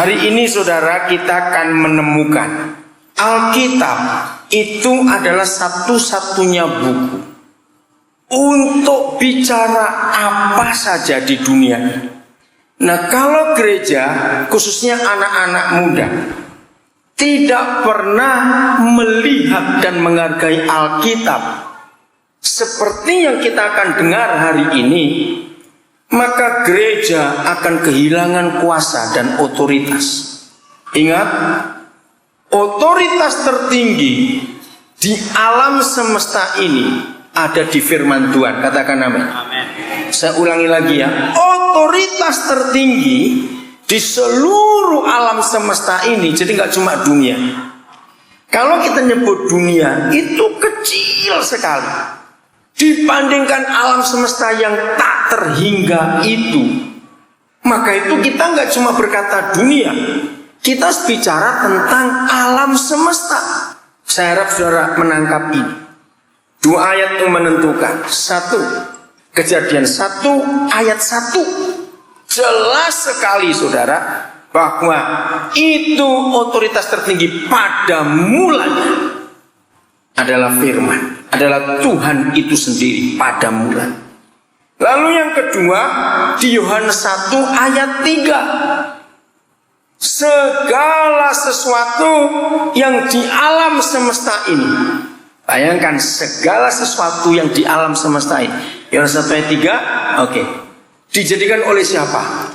Hari ini saudara, kita akan menemukan Alkitab itu adalah satu-satunya buku untuk bicara apa saja di dunia ini. Nah, kalau gereja, khususnya anak-anak muda, tidak pernah melihat dan menghargai Alkitab seperti yang kita akan dengar hari ini, maka gereja akan kehilangan kuasa dan otoritas. Ingat, otoritas tertinggi di alam semesta ini ada di firman Tuhan. Katakan amin. Saya ulangi lagi ya. Otoritas tertinggi di seluruh alam semesta ini. Jadi nggak cuma dunia. Kalau kita nyebut dunia, itu kecil sekali dibandingkan alam semesta yang tak terhingga itu. Maka itu kita nggak cuma berkata dunia, kita bicara tentang alam semesta. Saya harap saudara menangkap ini. Dua ayat yang menentukan. Satu, Kejadian 1 ayat 1. Jelas sekali saudara bahwa itu otoritas tertinggi pada mulanya adalah firman, adalah Tuhan itu sendiri pada mulanya. Lalu yang kedua, di Yohanes 1 ayat 3. Segala sesuatu yang di alam semesta ini. Bayangkan segala sesuatu yang di alam semesta ini. Yohanes 1 ayat 3, oke. Dijadikan oleh siapa?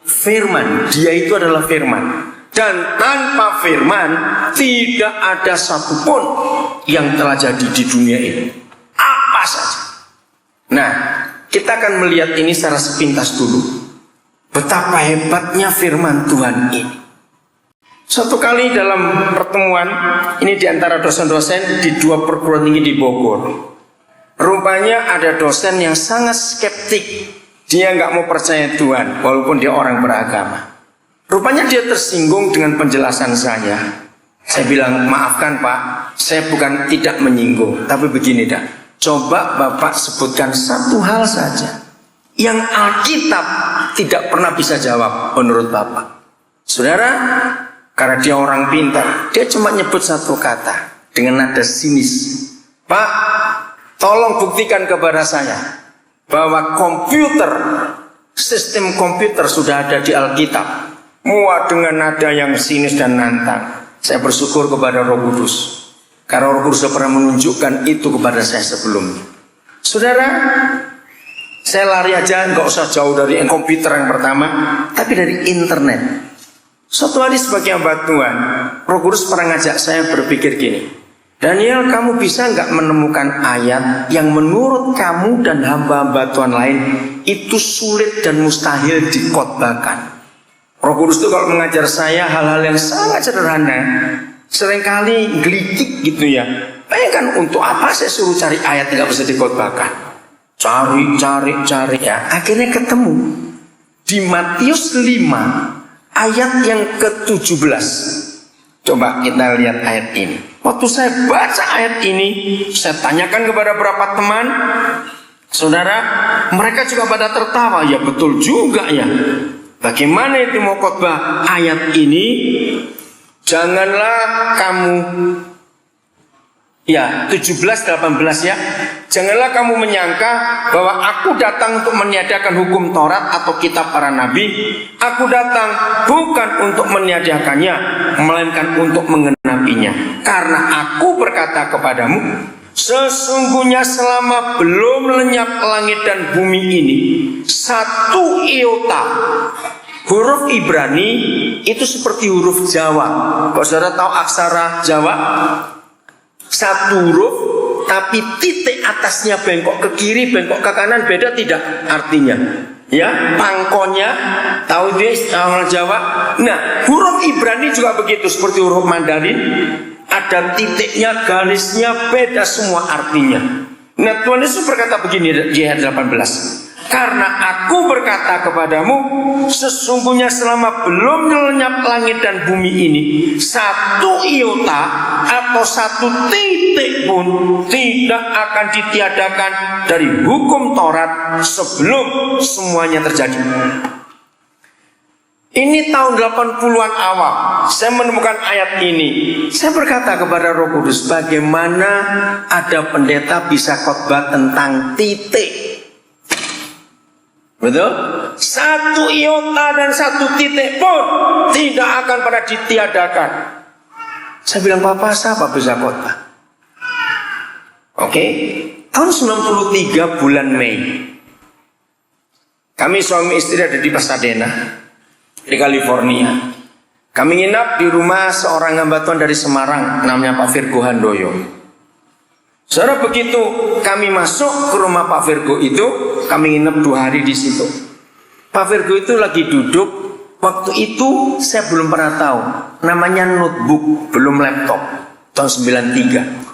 Firman. Dia itu adalah firman. Dan tanpa firman tidak ada satupun yang telah jadi di dunia ini. Apa saja. Nah, kita akan melihat ini secara sepintas dulu. Betapa hebatnya firman Tuhan ini. Suatu kali dalam pertemuan ini di antara dosen-dosen di dua perguruan tinggi di Bogor, rupanya ada dosen yang sangat skeptik. Dia nggak mau percaya Tuhan walaupun dia orang beragama. Rupanya dia tersinggung dengan penjelasan saya. Saya bilang, maafkan Pak, saya bukan tidak menyinggung, tapi begini dah. Coba Bapak sebutkan satu hal saja yang Alkitab tidak pernah bisa jawab menurut Bapak. Saudara, karena dia orang pintar, dia cuma nyebut satu kata dengan nada sinis. Pak, tolong buktikan kepada saya bahwa komputer, sistem komputer sudah ada di Alkitab. Muat dengan nada yang sinis dan nantang. Saya bersyukur kepada Roh Kudus, karena Roh Kudus pernah menunjukkan itu kepada saya sebelumnya. Saudara, saya lari aja, nggak usah jauh dari komputer yang pertama, tapi dari internet. Suatu hari sebagai hamba Tuhan, Roh Kudus pernah ngajak saya berpikir gini, Daniel, kamu bisa nggak menemukan ayat yang menurut kamu dan hamba-hamba Tuhan lain itu sulit dan mustahil dikhotbahkan? Roh Kudus itu kalau mengajar saya hal-hal yang sangat sederhana, seringkali gelitik gitu ya. Bayangkan untuk apa saya suruh cari ayat yang nggak bisa dikhotbahkan? Cari ya. Akhirnya ketemu di Matius 5 ayat yang ke-17. Coba kita lihat ayat ini. Waktu saya baca ayat ini, saya tanyakan kepada beberapa teman, saudara, mereka juga pada tertawa. Ya betul juga ya. Bagaimana itu mau khotbah ayat ini? Janganlah kamu, ya 17-18 ya. Janganlah kamu menyangka bahwa aku datang untuk meniadakan hukum Taurat atau kitab para nabi. Aku datang bukan untuk meniadakannya, melainkan untuk mengenapinya. Karena aku berkata kepadamu, sesungguhnya selama belum lenyap langit dan bumi ini, satu iota huruf Ibrani itu seperti huruf Jawa. Kalau saudara tahu aksara Jawa, satu huruf tapi titik atasnya bengkok ke kiri, bengkok ke kanan, beda tidak artinya? Ya, pangkonya tahu dia orang Jawa. Nah, huruf Ibrani juga begitu seperti huruf Mandarin. Ada titiknya, garisnya, beda semua artinya. Nah, Tuhan Yesus berkata begini di ayat 18. Karena aku berkata kepadamu, sesungguhnya selama belum lenyap langit dan bumi ini, satu iota atau satu titik pun tidak akan ditiadakan dari hukum Taurat sebelum semuanya terjadi. Ini tahun 80-an awal, saya menemukan ayat ini. Saya berkata kepada Roh Kudus, bagaimana ada pendeta bisa khotbah tentang titik? Betul? Satu iota dan satu titik pun tidak akan pernah ditiadakan. Saya bilang, Papa, siapa bisa khotbah? Oke, tahun 93 bulan Mei, kami suami istri ada di Pasadena, di California. Kami nginap di rumah seorang hamba Tuhan dari Semarang, namanya Pak Virgo Handoyo. Saudara, begitu kami masuk ke rumah Pak Virgo itu, kami nginep 2 hari di situ. Pak Virgo itu lagi duduk. Waktu itu saya belum pernah tahu namanya notebook, belum laptop. Tahun 93.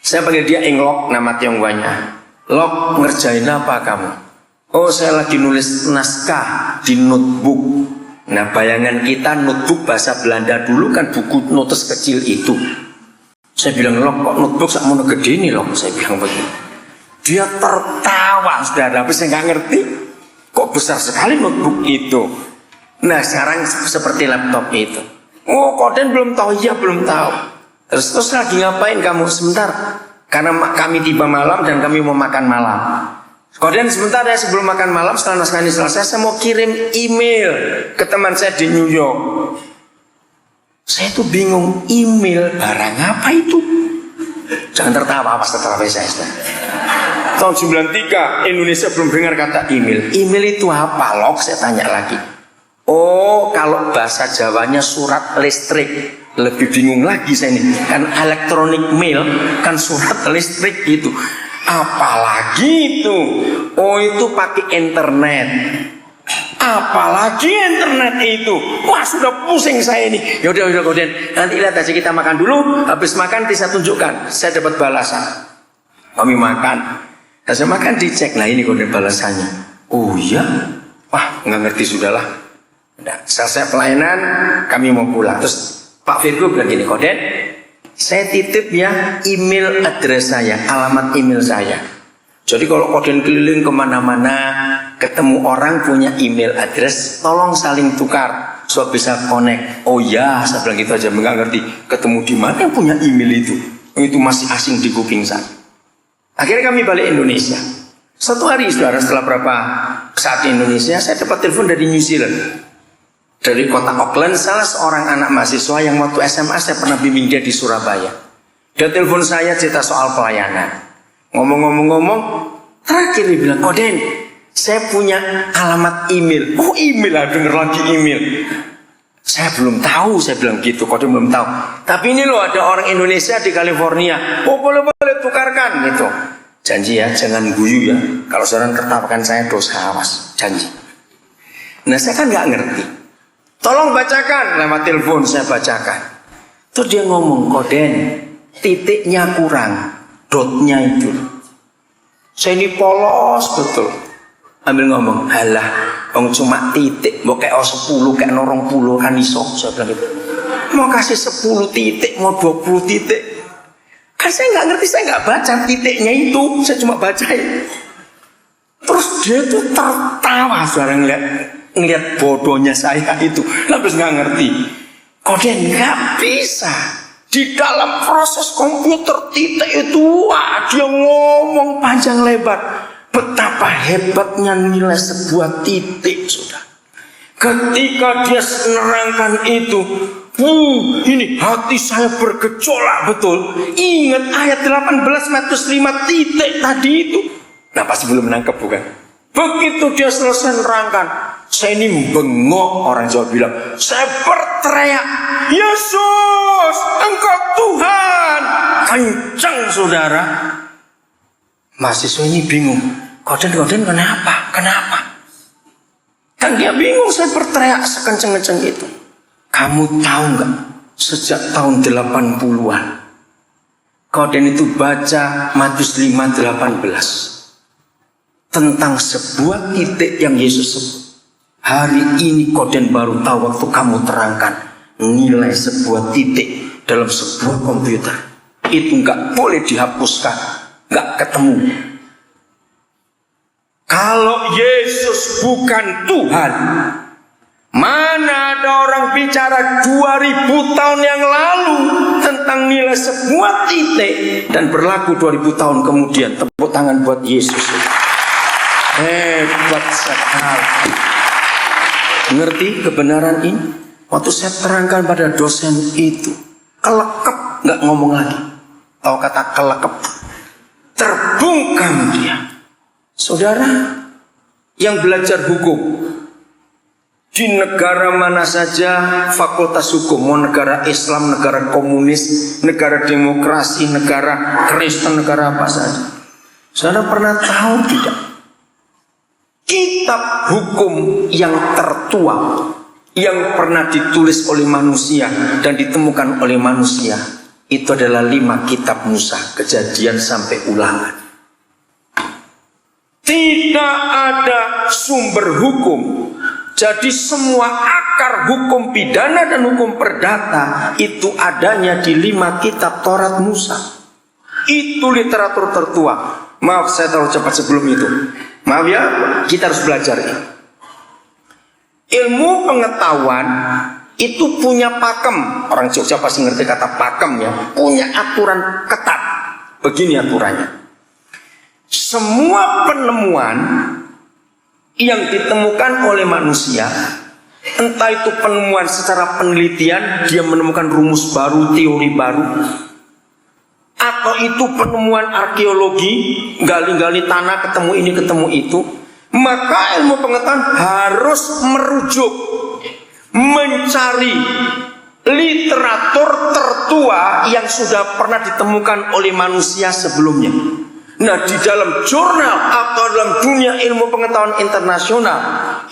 Saya panggil dia Englok, nama Tionghoanya. Lok, ngerjain apa kamu? Oh, saya lagi nulis naskah di notebook. Nah, bayangan kita notebook bahasa Belanda dulu kan buku notes kecil itu. Saya bilang, Lok, kok notebook sakmono gede ini, Lok? Saya bilang begitu. Dia tertawa, saudara. Tapi saya nggak ngerti, kok besar sekali notebook itu. Nah, sekarang seperti laptop itu. Oh, Koden belum tahu. Iya, belum tahu. Terus lagi ngapain kamu? Sebentar, karena kami tiba malam dan kami mau makan malam. Kemudian sebentar ya, sebelum makan malam, setelah naskah ini selesai, saya mau kirim email ke teman saya di New York. Saya tuh bingung, email barang apa itu? Jangan tertawa pas tertawa saya. Tahun 93 Indonesia belum dengar kata email. Email itu apa, Lok? Saya tanya lagi. Oh, kalau bahasa Jawanya surat listrik. Lebih bingung lagi saya ini, kan elektronik mail, kan surat listrik gitu. Apalagi itu, oh itu pakai internet. Apalagi internet itu, wah sudah pusing saya ini. Yaudah kemudian nanti lihat aja, kita makan dulu. Habis makan saya tunjukkan, saya dapat balasan. Kami makan, dan saya makan dicek, nah ini kemudian balasannya. Oh iya, wah nggak ngerti sudahlah. Nah, selesai pelayanan, kami mau pulang. Terus Pak Virgo bilang gini, Koden, saya titip ya email address saya, alamat email saya. Jadi kalau Koden keliling kemana-mana, ketemu orang punya email address, tolong saling tukar, supaya bisa connect. Oh ya, saya bilang gitu aja, nggak ngerti. Ketemu di mana yang punya email itu? Itu masih asing di kuping saya. Akhirnya kami balik Indonesia. Satu hari, saudara, setelah berapa saat di Indonesia, saya dapat telepon dari New Zealand. Dari kota Auckland, salah seorang anak mahasiswa yang waktu SMA saya pernah bimbing dia di Surabaya. Dia telepon saya cerita soal pelayanan. Ngomong-ngomong, terakhir dia bilang, Koden, saya punya alamat email. Oh email, denger lagi email. Saya belum tahu, saya bilang gitu, Koden belum tahu. Tapi ini loh, ada orang Indonesia di California. Oh boleh tukarkan gitu. Janji ya, jangan guyu ya. Kalau saudara tertawakan saya dosa, awas, janji. Nah saya kan nggak ngerti. Tolong bacakan, lewat telepon saya bacakan. Terus dia ngomong, Koden, titiknya kurang, dotnya itu. Saya ini polos betul. Ambil ngomong, halah, cuma titik, mau kayak 10, kayak 20 kan iso. Saya bilang gitu. Mau kasih 10 titik, mau 20 titik. Kan saya nggak ngerti, saya nggak baca titiknya itu, saya cuma bacain. Terus dia tuh tertawa, saudara ngeliat bodohnya saya itu, habis nggak ngerti. Koden nggak bisa di dalam proses komputer titik itu. Wah, dia ngomong panjang lebar betapa hebatnya nilai sebuah titik, sudah. Ketika dia menerangkan itu, ini hati saya bergejolak betul. Ingat ayat 18 Matius 5 titik tadi itu. Nah pasti belum menangkap bukan? Begitu dia selesai menerangkan, saya ini bengok, orang Jawa bilang. Saya berteriak, Yesus, Engkau Tuhan. Kencang saudara. Mahasiswa ini bingung. Koden kenapa? Kan dia bingung, saya berteriak sekencang-kencang itu. Kamu tahu nggak? Sejak tahun 80-an, Koden itu baca Matius 5:18. Tentang sebuah titik yang Yesus sebut. Hari ini Koden baru tahu waktu kamu terangkan nilai sebuah titik dalam sebuah komputer. Itu nggak boleh dihapuskan, nggak ketemu. Kalau Yesus bukan Tuhan, Mana ada orang bicara 2000 tahun yang lalu tentang nilai sebuah titik dan berlaku 2000 tahun kemudian. Tepuk tangan buat Yesus. Hebat sekali. Ngerti kebenaran ini? Waktu saya terangkan pada dosen itu, kelekep, nggak ngomong lagi. Tahu kata kelekep? Terbungkam dia. Saudara yang belajar hukum, di negara mana saja fakultas hukum, mau negara Islam, negara komunis, negara demokrasi, negara Kristen, negara apa saja. Saudara pernah tahu tidak? Kitab hukum yang tertua yang pernah ditulis oleh manusia dan ditemukan oleh manusia itu adalah 5 kitab Musa, Kejadian sampai Ulangan. Tidak ada sumber hukum. Jadi semua akar hukum pidana dan hukum perdata itu adanya di 5 kitab Taurat Musa. Itu literatur tertua. Maaf saya terlalu cepat sebelum itu. Maaf ya, kita harus belajar ini. Ilmu pengetahuan itu punya pakem. Orang Jogja pasti ngerti kata pakem ya. Punya aturan ketat. Begini aturannya. Semua penemuan yang ditemukan oleh manusia, entah itu penemuan secara penelitian, dia menemukan rumus baru, teori baru, atau itu penemuan arkeologi, gali-gali tanah, ketemu ini, ketemu itu, maka ilmu pengetahuan harus merujuk, mencari literatur tertua yang sudah pernah ditemukan oleh manusia sebelumnya. Nah, di dalam jurnal atau dalam dunia ilmu pengetahuan internasional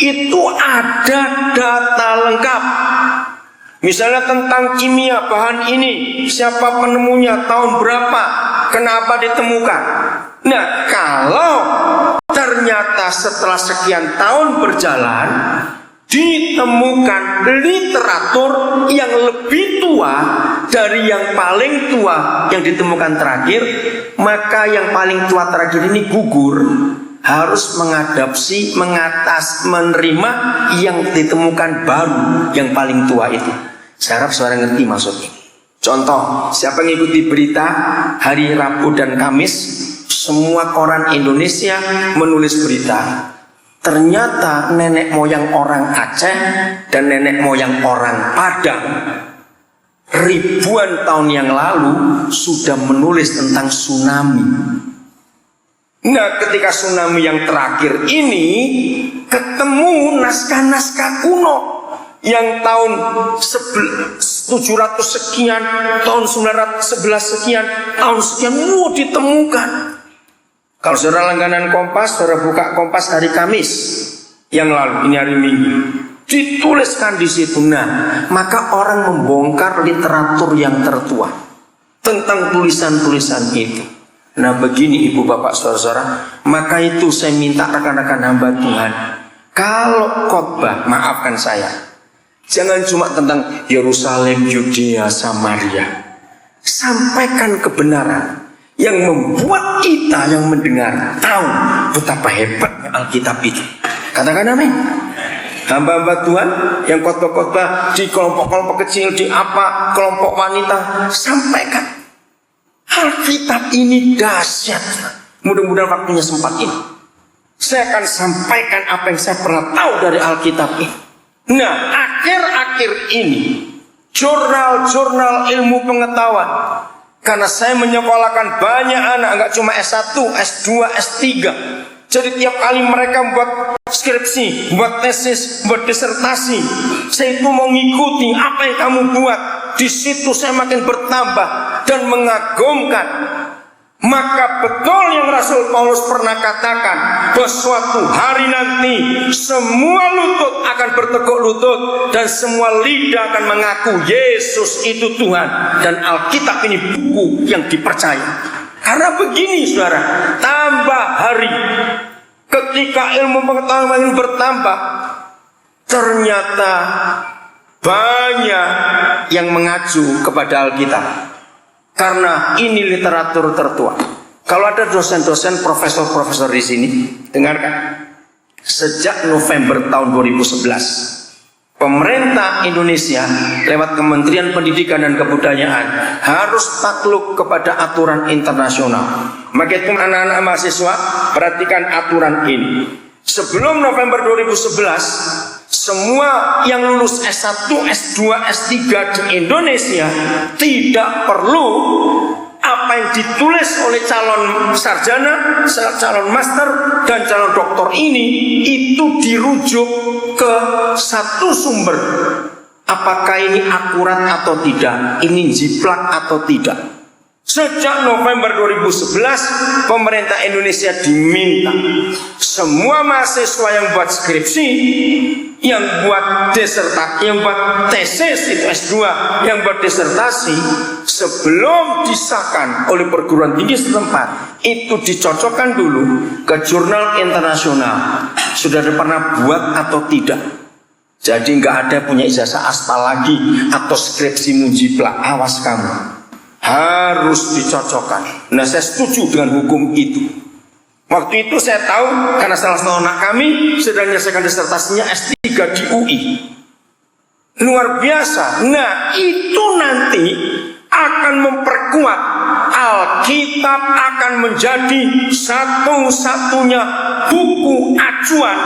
itu ada data lengkap. Misalnya tentang kimia bahan ini, siapa penemunya, tahun berapa, kenapa ditemukan. Nah, kalau ternyata setelah sekian tahun berjalan ditemukan literatur yang lebih tua dari yang paling tua yang ditemukan terakhir, maka yang paling tua terakhir ini gugur, harus mengadopsi, menerima yang ditemukan baru yang paling tua itu. Saya harap saudara ngerti maksudnya. Contoh, siapa yang ikuti berita hari Rabu dan Kamis, semua koran Indonesia menulis berita. Ternyata nenek moyang orang Aceh dan nenek moyang orang Padang ribuan tahun yang lalu sudah menulis tentang tsunami. Nah, ketika tsunami yang terakhir ini ketemu naskah-naskah kuno yang tahun 700 sekian, tahun 911 sekian, tahun sekian ditemukan. Kalau saudara langganan Kompas, saudara buka Kompas hari Kamis yang lalu, ini hari Minggu, dituliskan di situ. Nah, maka orang membongkar literatur yang tertua tentang tulisan-tulisan itu. Nah, begini ibu bapak saudara-saudara, maka itu saya minta rekan-rekan hamba Tuhan, kalau khotbah, maafkan saya, jangan cuma tentang Yerusalem, Yudea, Samaria. Sampaikan kebenaran yang membuat kita yang mendengar tahu betapa hebatnya Alkitab itu. Katakan amin. Hamba-hamba Tuhan yang khotbah-khotbah di kelompok-kelompok kecil, di apa, kelompok wanita, sampaikan Alkitab ini dahsyat. Mudah-mudahan waktunya sempat ini saya akan sampaikan apa yang saya pernah tahu dari Alkitab ini. Nah, akhir-akhir ini jurnal-jurnal ilmu pengetahuan, karena saya menyekolahkan banyak anak, enggak cuma S1, S2, S3. Jadi tiap kali mereka buat skripsi, buat tesis, buat disertasi, saya itu mau ngikuti apa yang kamu buat. Di situ saya makin bertambah dan mengagumkan. Maka betul yang Rasul Paulus pernah katakan, bahwa suatu hari nanti semua lutut akan bertekuk lutut dan semua lidah akan mengaku Yesus itu Tuhan, dan Alkitab ini buku yang dipercaya. Karena begini saudara, tambah hari ketika ilmu pengetahuan makin bertambah, ternyata banyak yang mengacu kepada Alkitab. Karena ini literatur tertua. Kalau ada dosen-dosen, profesor-profesor di sini, dengarkan. Sejak November tahun 2011, pemerintah Indonesia lewat Kementerian Pendidikan dan Kebudayaan harus takluk kepada aturan internasional. Maka itu anak-anak mahasiswa, perhatikan aturan ini. Sebelum November 2011, semua yang lulus S1, S2, S3 di Indonesia tidak perlu apa yang ditulis oleh calon sarjana, calon master, dan calon doktor ini itu dirujuk ke satu sumber. Apakah ini akurat atau tidak? Ini jiplak atau tidak? Sejak November 2011, pemerintah Indonesia diminta semua mahasiswa yang buat skripsi, yang buat desertasi, yang buat tesis itu S2, yang buat disertasi, sebelum disahkan oleh perguruan tinggi setempat, itu dicocokkan dulu ke jurnal internasional. Sudah pernah buat atau tidak? Jadi nggak ada punya ijazah aspal lagi atau skripsi mujiplak. Awas kamu. Harus dicocokkan. Nah, saya setuju dengan hukum itu. Waktu itu saya tahu karena salah satu anak kami sedang menyelesaikan disertasinya S3 di UI. Luar biasa. Nah, itu nanti akan memperkuat Alkitab, akan menjadi satu-satunya buku acuan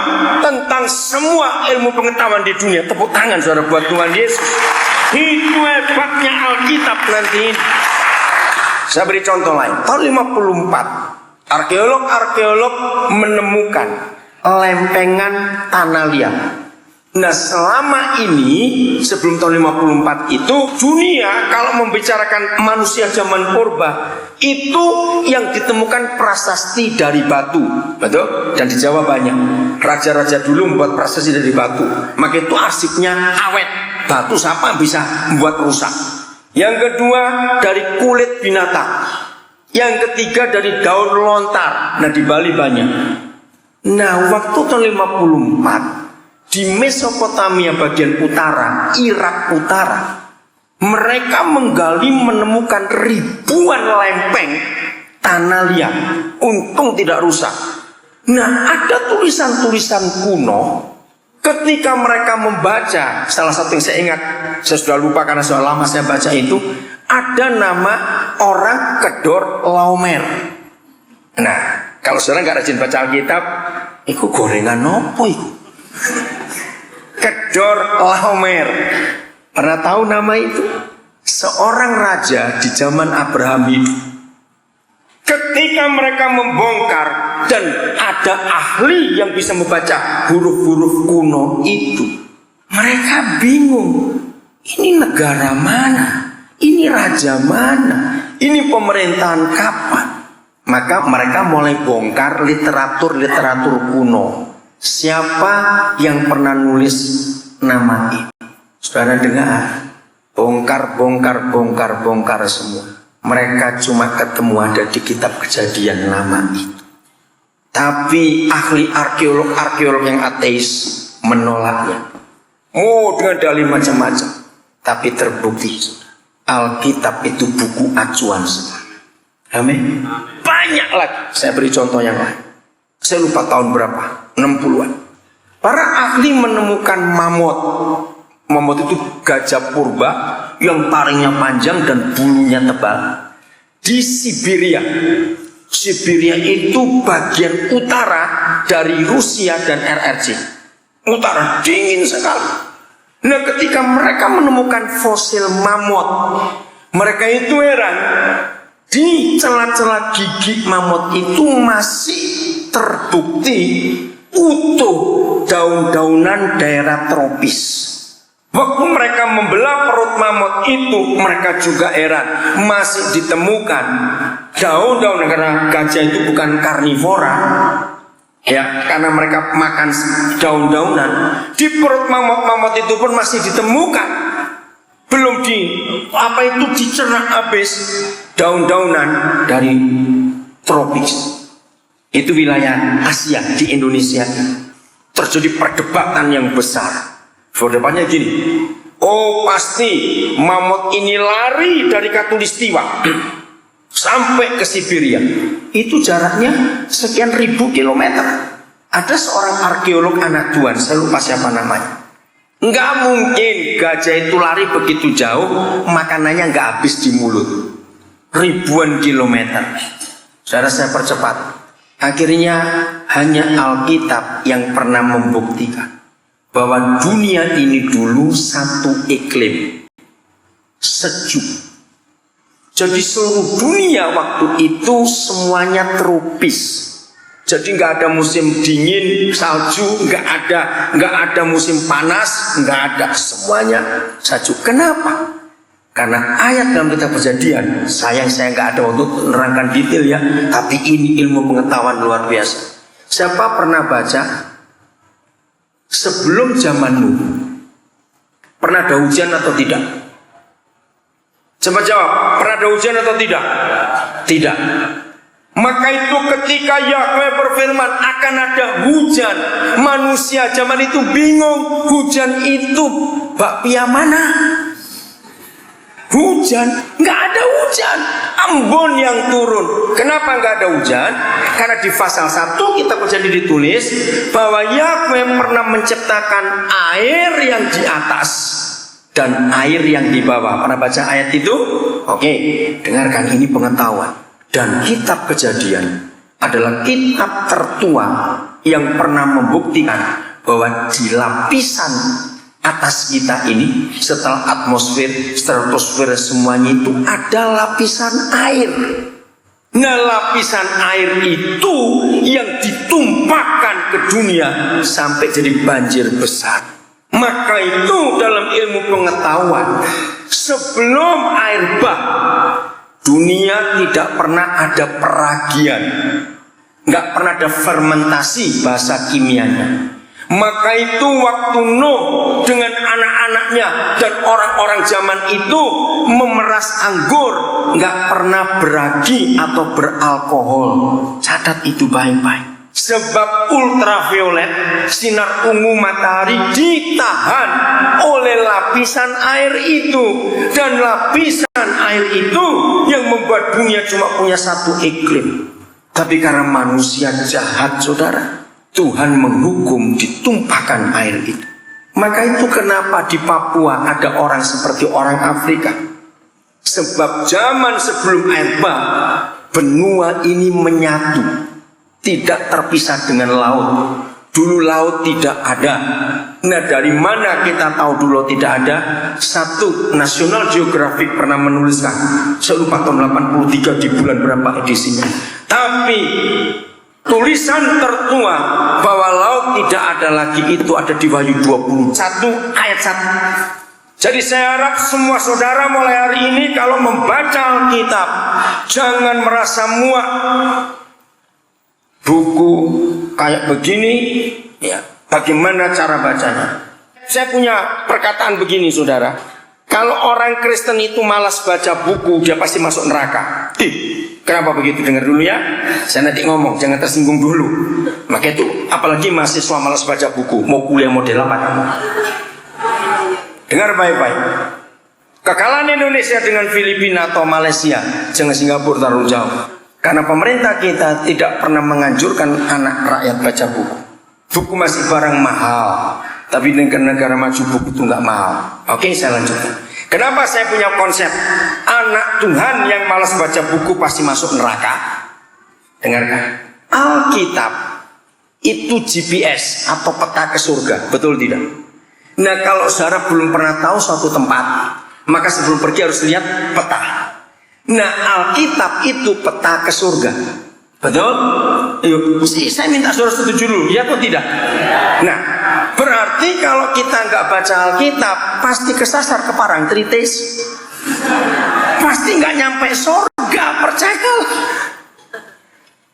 tentang semua ilmu pengetahuan di dunia. Tepuk tangan saudara buat Tuhan Yesus. Itu hebatnya Alkitab nanti ini. Saya beri contoh lain. Tahun 54, arkeolog menemukan lempengan tanah liat. Nah, selama ini sebelum tahun 54 itu dunia kalau membicarakan manusia zaman purba itu yang ditemukan prasasti dari batu, betul? Dan di Jawa banyak raja-raja dulu membuat prasasti dari batu. Maka itu asiknya awet. Batu siapa bisa membuat rusak. Yang kedua dari kulit binatang. Yang ketiga dari daun lontar. Nah, di Bali banyak. Nah, waktu tahun 54 di Mesopotamia bagian utara, Irak utara, mereka menggali menemukan ribuan lempeng tanah liat. Untung tidak rusak. Nah, ada tulisan-tulisan kuno. Ketika mereka membaca, salah satu yang saya ingat, saya sudah lupa karena sudah lama saya baca itu, ada nama orang Kedor Laomer. Nah, kalau saudara nggak rajin baca Alkitab, itu gorengan nopo itu? Kedor Laomer. Pernah tahu nama itu? Seorang raja di zaman Abraham itu. Ketika mereka membongkar dan ada ahli yang bisa membaca huruf-huruf kuno itu, mereka bingung. Ini negara mana? Ini raja mana? Ini pemerintahan kapan? Maka mereka mulai bongkar literatur kuno. Siapa yang pernah nulis nama ini? Saudara dengar? Bongkar semua. Mereka cuma ketemu ada di kitab Kejadian nama itu. Tapi ahli arkeolog yang ateis menolaknya. Oh, dengan dalih macam-macam. Tapi terbukti Alkitab itu buku acuan semua. Amin. Banyak lagi. Saya beri contoh yang lain. Saya lupa tahun berapa, 60-an. Para ahli menemukan mamut. Mamut itu gajah purba yang taringnya panjang dan bulunya tebal. Di Siberia. Siberia itu bagian utara dari Rusia dan RRC. Utara, dingin sekali. Nah, ketika mereka menemukan fosil mamut, mereka itu heran. Di celah-celah gigi mamut itu masih terbukti utuh daun-daunan daerah tropis. Waktu mereka membelah perut mamut itu, mereka juga heran. Masih ditemukan daun-daun, karena gajah itu bukan karnivora. Ya, karena mereka makan daun-daunan. Di perut mamut itu pun masih ditemukan. Belum dicerna habis daun-daunan dari tropis. Itu wilayah Asia di Indonesia. Terjadi perdebatan yang besar. Perdebatannya gini. Oh, pasti mamut ini lari dari Katulistiwa sampai ke Siberia. Itu jaraknya sekian ribu kilometer. Ada seorang arkeolog anak Tuhan, saya lupa siapa namanya. Nggak mungkin gajah itu lari begitu jauh, makanannya nggak habis di mulut. Ribuan kilometer. Saudara, saya percepat. Akhirnya hanya Alkitab yang pernah membuktikan bahwa dunia ini dulu satu iklim, sejuk. Jadi seluruh dunia waktu itu semuanya tropis. Jadi nggak ada musim dingin, salju, nggak ada musim panas, nggak ada, semuanya salju. Kenapa? Karena ayat dalam kitab Kejadian, sayang saya nggak ada waktu menerangkan detail ya, tapi ini ilmu pengetahuan luar biasa. Siapa pernah baca sebelum zaman Nuh pernah ada hujan atau tidak? Coba jawab, pernah ada hujan atau tidak? Tidak. Maka itu ketika Yahweh berfirman akan ada hujan, manusia zaman itu bingung, hujan itu bakpia mana? Hujan, nggak ada hujan, embun yang turun. Kenapa nggak ada hujan? Karena di pasal 1 kitab Kejadian ditulis bahwa Yahweh pernah menciptakan air yang di atas dan air yang di bawah. Pernah baca ayat itu? Oke, dengarkan ini pengetahuan. Dan kitab Kejadian adalah kitab tertua yang pernah membuktikan bahwa di lapisan atas kita ini, setelah atmosfer, stratosfer, semuanya itu ada lapisan air. Nah, lapisan air itu yang ditumpahkan ke dunia sampai jadi banjir besar. Maka itu dalam ilmu pengetahuan, sebelum air bah, dunia tidak pernah ada peragian, nggak pernah ada fermentasi bahasa kimianya. Maka itu waktu Nuh dengan anak-anaknya dan orang-orang zaman itu memeras anggur, nggak pernah beragi atau beralkohol. Catat itu baik-baik. Sebab ultraviolet, sinar ungu matahari ditahan oleh lapisan air itu. Dan lapisan air itu yang membuat dunia cuma punya satu iklim. Tapi karena manusia jahat, saudara, Tuhan menghukum ditumpahkan air itu. Maka itu kenapa di Papua ada orang seperti orang Afrika. Sebab zaman sebelum air bah, benua ini menyatu, tidak terpisah dengan laut. Dulu laut tidak ada. Nah, dari mana kita tahu dulu tidak ada? Satu, National Geographic pernah menuliskan, saya lupa tahun 83 di bulan berapa edisinya. Tapi tulisan tertua bahwa laut tidak ada lagi itu ada di Wahyu 21 ayat 1. Jadi saya harap semua saudara mulai hari ini kalau membaca Alkitab jangan merasa muak. Buku kayak begini, ya, bagaimana cara bacanya? Saya punya perkataan begini, saudara. Kalau orang Kristen itu malas baca buku, dia pasti masuk neraka. Kenapa begitu? Dengar dulu ya. Saya nanti ngomong, jangan tersinggung dulu. Maka itu, apalagi mahasiswa malas baca buku, mau kuliah model apa kamu? Dengar baik-baik. Kekalahan Indonesia dengan Filipina atau Malaysia, jangan Singapura terlalu jauh. Karena pemerintah kita tidak pernah menganjurkan anak rakyat baca buku. Buku masih barang mahal. Tapi di negara maju buku itu nggak mahal. Oke, saya lanjutkan. Kenapa saya punya konsep anak Tuhan yang malas baca buku pasti masuk neraka? Dengarkan. Alkitab itu GPS atau peta ke surga. Betul tidak? Nah, kalau saudara belum pernah tahu suatu tempat, maka sebelum pergi harus lihat peta. Nah, Alkitab itu peta ke surga. Betul? Yuk, saya minta saudara setuju dulu, ya atau tidak? Nah, berarti kalau kita nggak baca Alkitab, pasti kesasar ke Parangtritis. Pasti nggak nyampe surga, percayalah.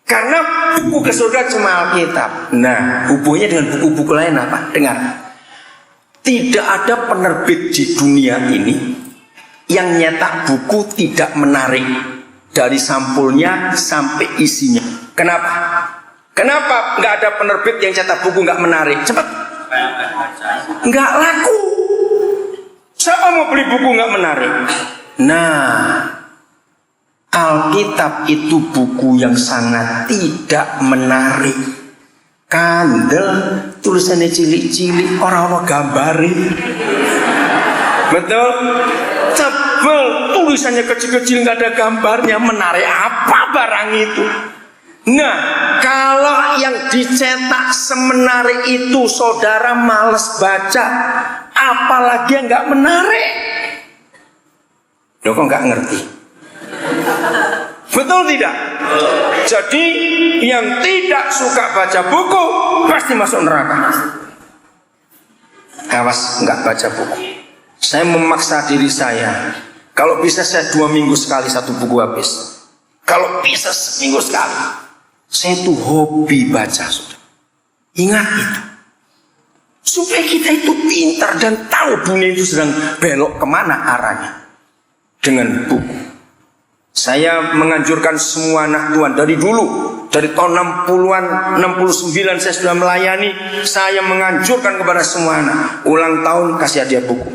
Karena buku ke surga cuma Alkitab. Nah, hubungannya dengan buku-buku lain apa? Dengar. Tidak ada penerbit di dunia ini yang nyetak buku tidak menarik dari sampulnya sampai isinya. Kenapa? Kenapa nggak ada penerbit yang cetak buku nggak menarik? Cepat. Nggak laku. Siapa mau beli buku nggak menarik? Nah, Alkitab itu buku yang sangat tidak menarik. Kandel tulisannya cilik-cilik, orang-orang gambarin. Betul? Tebel, tulisannya kecil-kecil, nggak ada gambarnya. Menarik apa barang itu? Nah, kalau yang dicetak semenarik itu saudara males baca, apalagi yang nggak menarik. Loh, kok nggak ngerti? Betul tidak? Jadi yang tidak suka baca buku pasti masuk neraka. Awas nggak baca buku. Saya memaksa diri saya, kalau bisa saya 2 minggu sekali satu buku habis. Kalau bisa seminggu sekali. Saya tuh hobi baca, sudah. Ingat itu. Supaya kita itu pintar dan tahu dunia itu sedang belok kemana arahnya. Dengan buku. Saya menganjurkan semua anak Tuhan dari dulu, dari tahun 60-an, 69 saya sudah melayani. Saya menganjurkan kepada semua anak, ulang tahun kasih hadiah buku,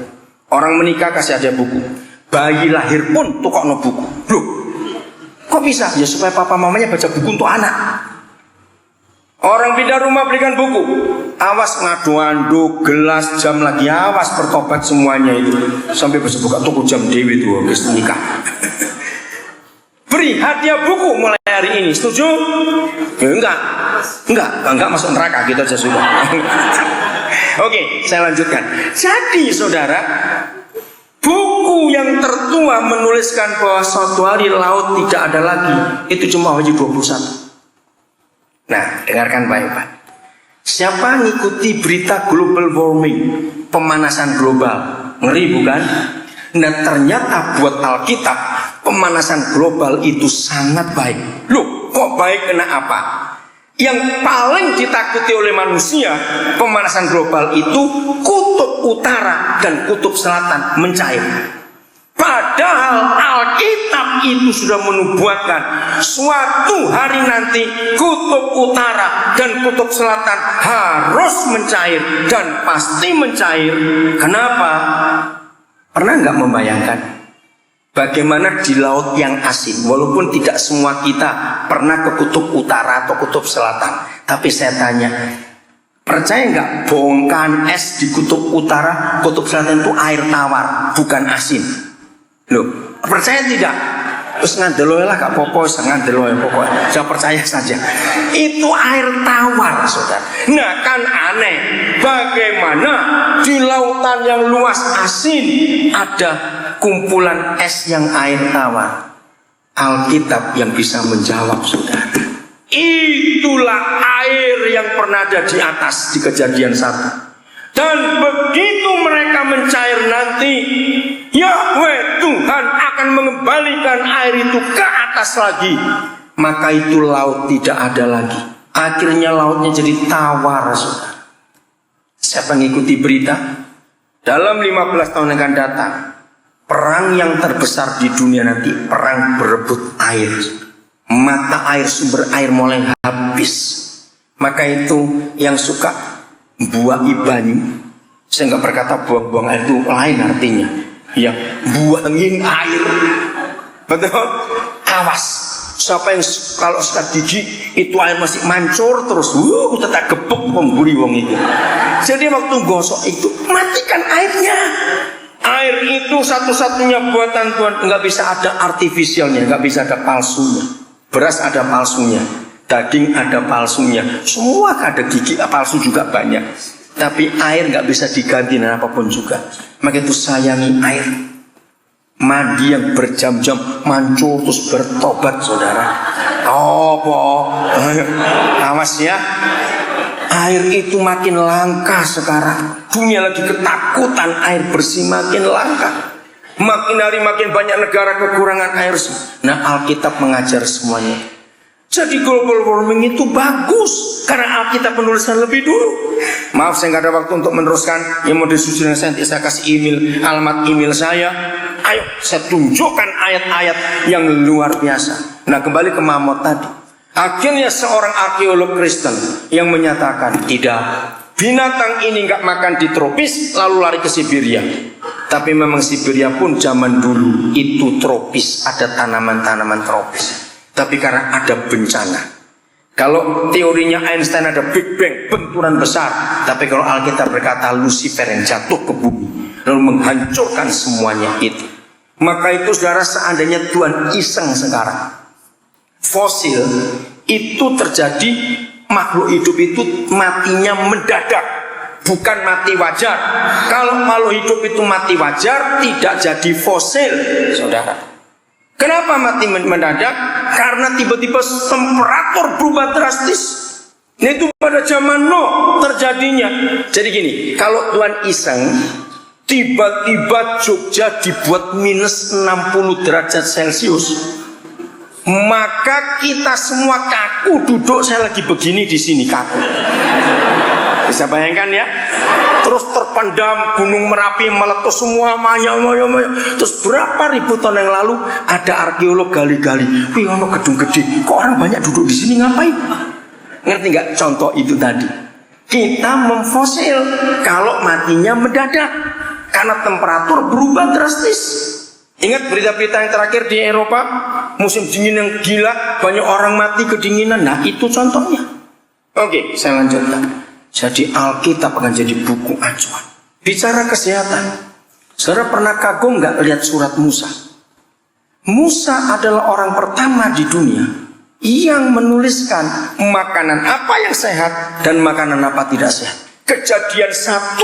orang menikah kasih hadiah buku, bayi lahir pun tukokno buku. Loh, kok bisa? Ya supaya papa mamanya baca buku untuk anak. Orang pindah rumah belikan buku, awas ngadu-adu, gelas, jam lagi, awas bertobat semuanya itu. Sampai bisa buka toko jam dewi itu habis nikah. Beri hadiah buku mulai hari ini, setuju? Enggak masuk neraka gitu aja sudah. Oke, saya lanjutkan. Jadi saudara, buku yang tertua menuliskan bahwa suatu hari laut tidak ada lagi, itu cuma Wahyu 21. Nah, dengarkan baik-baik. Siapa ngikuti berita global warming, pemanasan global, ngeri bukan? Nah, ternyata buat Alkitab pemanasan global itu sangat baik. Loh, kok baik kena apa? Yang paling ditakuti oleh manusia pemanasan global itu kutub utara dan kutub selatan mencair. Padahal Alkitab itu sudah menubuatkan suatu hari nanti kutub utara dan kutub selatan harus mencair dan pasti mencair. Kenapa? Pernah nggak membayangkan bagaimana di laut yang asin, walaupun tidak semua kita pernah ke kutub utara atau kutub selatan, tapi saya tanya, percaya nggak bongkahan es di kutub utara, kutub selatan itu air tawar, bukan asin? Loh, percaya tidak? Terus ngandeloy lah, gak popo, ngandeloy pokoknya, saya percaya saja. Itu air tawar, saudara. Nah, kan aneh, bagaimana di lautan yang luas asin ada kumpulan es yang air tawar? Alkitab yang bisa menjawab, saudara. Itulah air yang pernah ada di atas di Kejadian 1. Dan begitu mereka mencair nanti, Yahweh Tuhan akan mengembalikan air itu ke atas lagi. Maka itu laut tidak ada lagi. Akhirnya lautnya jadi tawar, saudara. Siapa mengikuti berita? Dalam 15 tahun yang akan datang, perang yang terbesar di dunia nanti, perang berebut air. Mata air, sumber air mulai habis. Maka itu yang suka buah banyu, saya nggak berkata buang-buang air itu lain artinya, ya buangin air, betul? Awas, siapa yang kalau sikat gigi itu air masih mancur terus, tetap gebuk memburi wong itu. Jadi waktu gosok itu matikan airnya. Air itu satu-satunya buatan Tuhan, nggak bisa ada artifisialnya, nggak bisa ada palsunya. Beras ada palsunya, daging ada palsunya, semua ada gigi palsu juga banyak. Tapi air nggak bisa diganti dengan apapun juga. Maka itu sayangi air. Mandi yang berjam-jam mancur terus bertobat, saudara. Awas ya. Air itu makin langka sekarang. Dunia lagi ketakutan, air bersih makin langka. Makin hari makin banyak negara kekurangan air. Nah, Alkitab mengajar semuanya. Jadi global warming itu bagus karena Alkitab menuliskan lebih dulu. Maaf, saya nggak ada waktu untuk meneruskan. Yang mau disusun saya kasih email, alamat email saya. Ayo, saya tunjukkan ayat-ayat yang luar biasa. Nah, kembali ke Mamot tadi. Akhirnya seorang arkeolog Kristen yang menyatakan tidak, binatang ini nggak makan di tropis lalu lari ke Siberia. Tapi memang Siberia pun zaman dulu itu tropis, ada tanaman-tanaman tropis. Tapi karena ada bencana, Kalau teorinya Einstein ada Big Bang, benturan besar. Tapi kalau Alkitab berkata Lucifer yang jatuh ke bumi lalu menghancurkan semuanya itu. Maka itu saudara, seandainya Tuhan iseng sekarang, fosil itu terjadi, makhluk hidup itu matinya mendadak, bukan mati wajar. Kalau makhluk hidup itu mati wajar, tidak jadi fosil, saudara. Kenapa mati mendadak? Karena tiba-tiba temperatur berubah drastis. Itu pada zaman Nuh terjadinya. Jadi gini, kalau Tuhan iseng, tiba-tiba Jogja dibuat minus 60 derajat Celcius, maka kita semua kaku duduk. Saya lagi begini di sini kaku. Bisa bayangkan ya? Terus terpendam Gunung Merapi meletus semua, maya. Terus berapa ribu tahun yang lalu ada arkeolog gali-gali, wih ono gedung gede, kok orang banyak duduk di sini ngapain? Ngerti nggak contoh itu tadi? Kita memfosil kalau matinya mendadak karena temperatur berubah drastis. Ingat berita-berita yang terakhir di Eropa, musim dingin yang gila, banyak orang mati kedinginan. Nah itu contohnya. Oke, saya lanjutkan. Jadi Alkitab akan jadi buku acuan. Bicara kesehatan, saudara pernah kagum nggak lihat surat Musa? Musa adalah orang pertama di dunia yang menuliskan makanan apa yang sehat dan makanan apa tidak sehat. Kejadian 1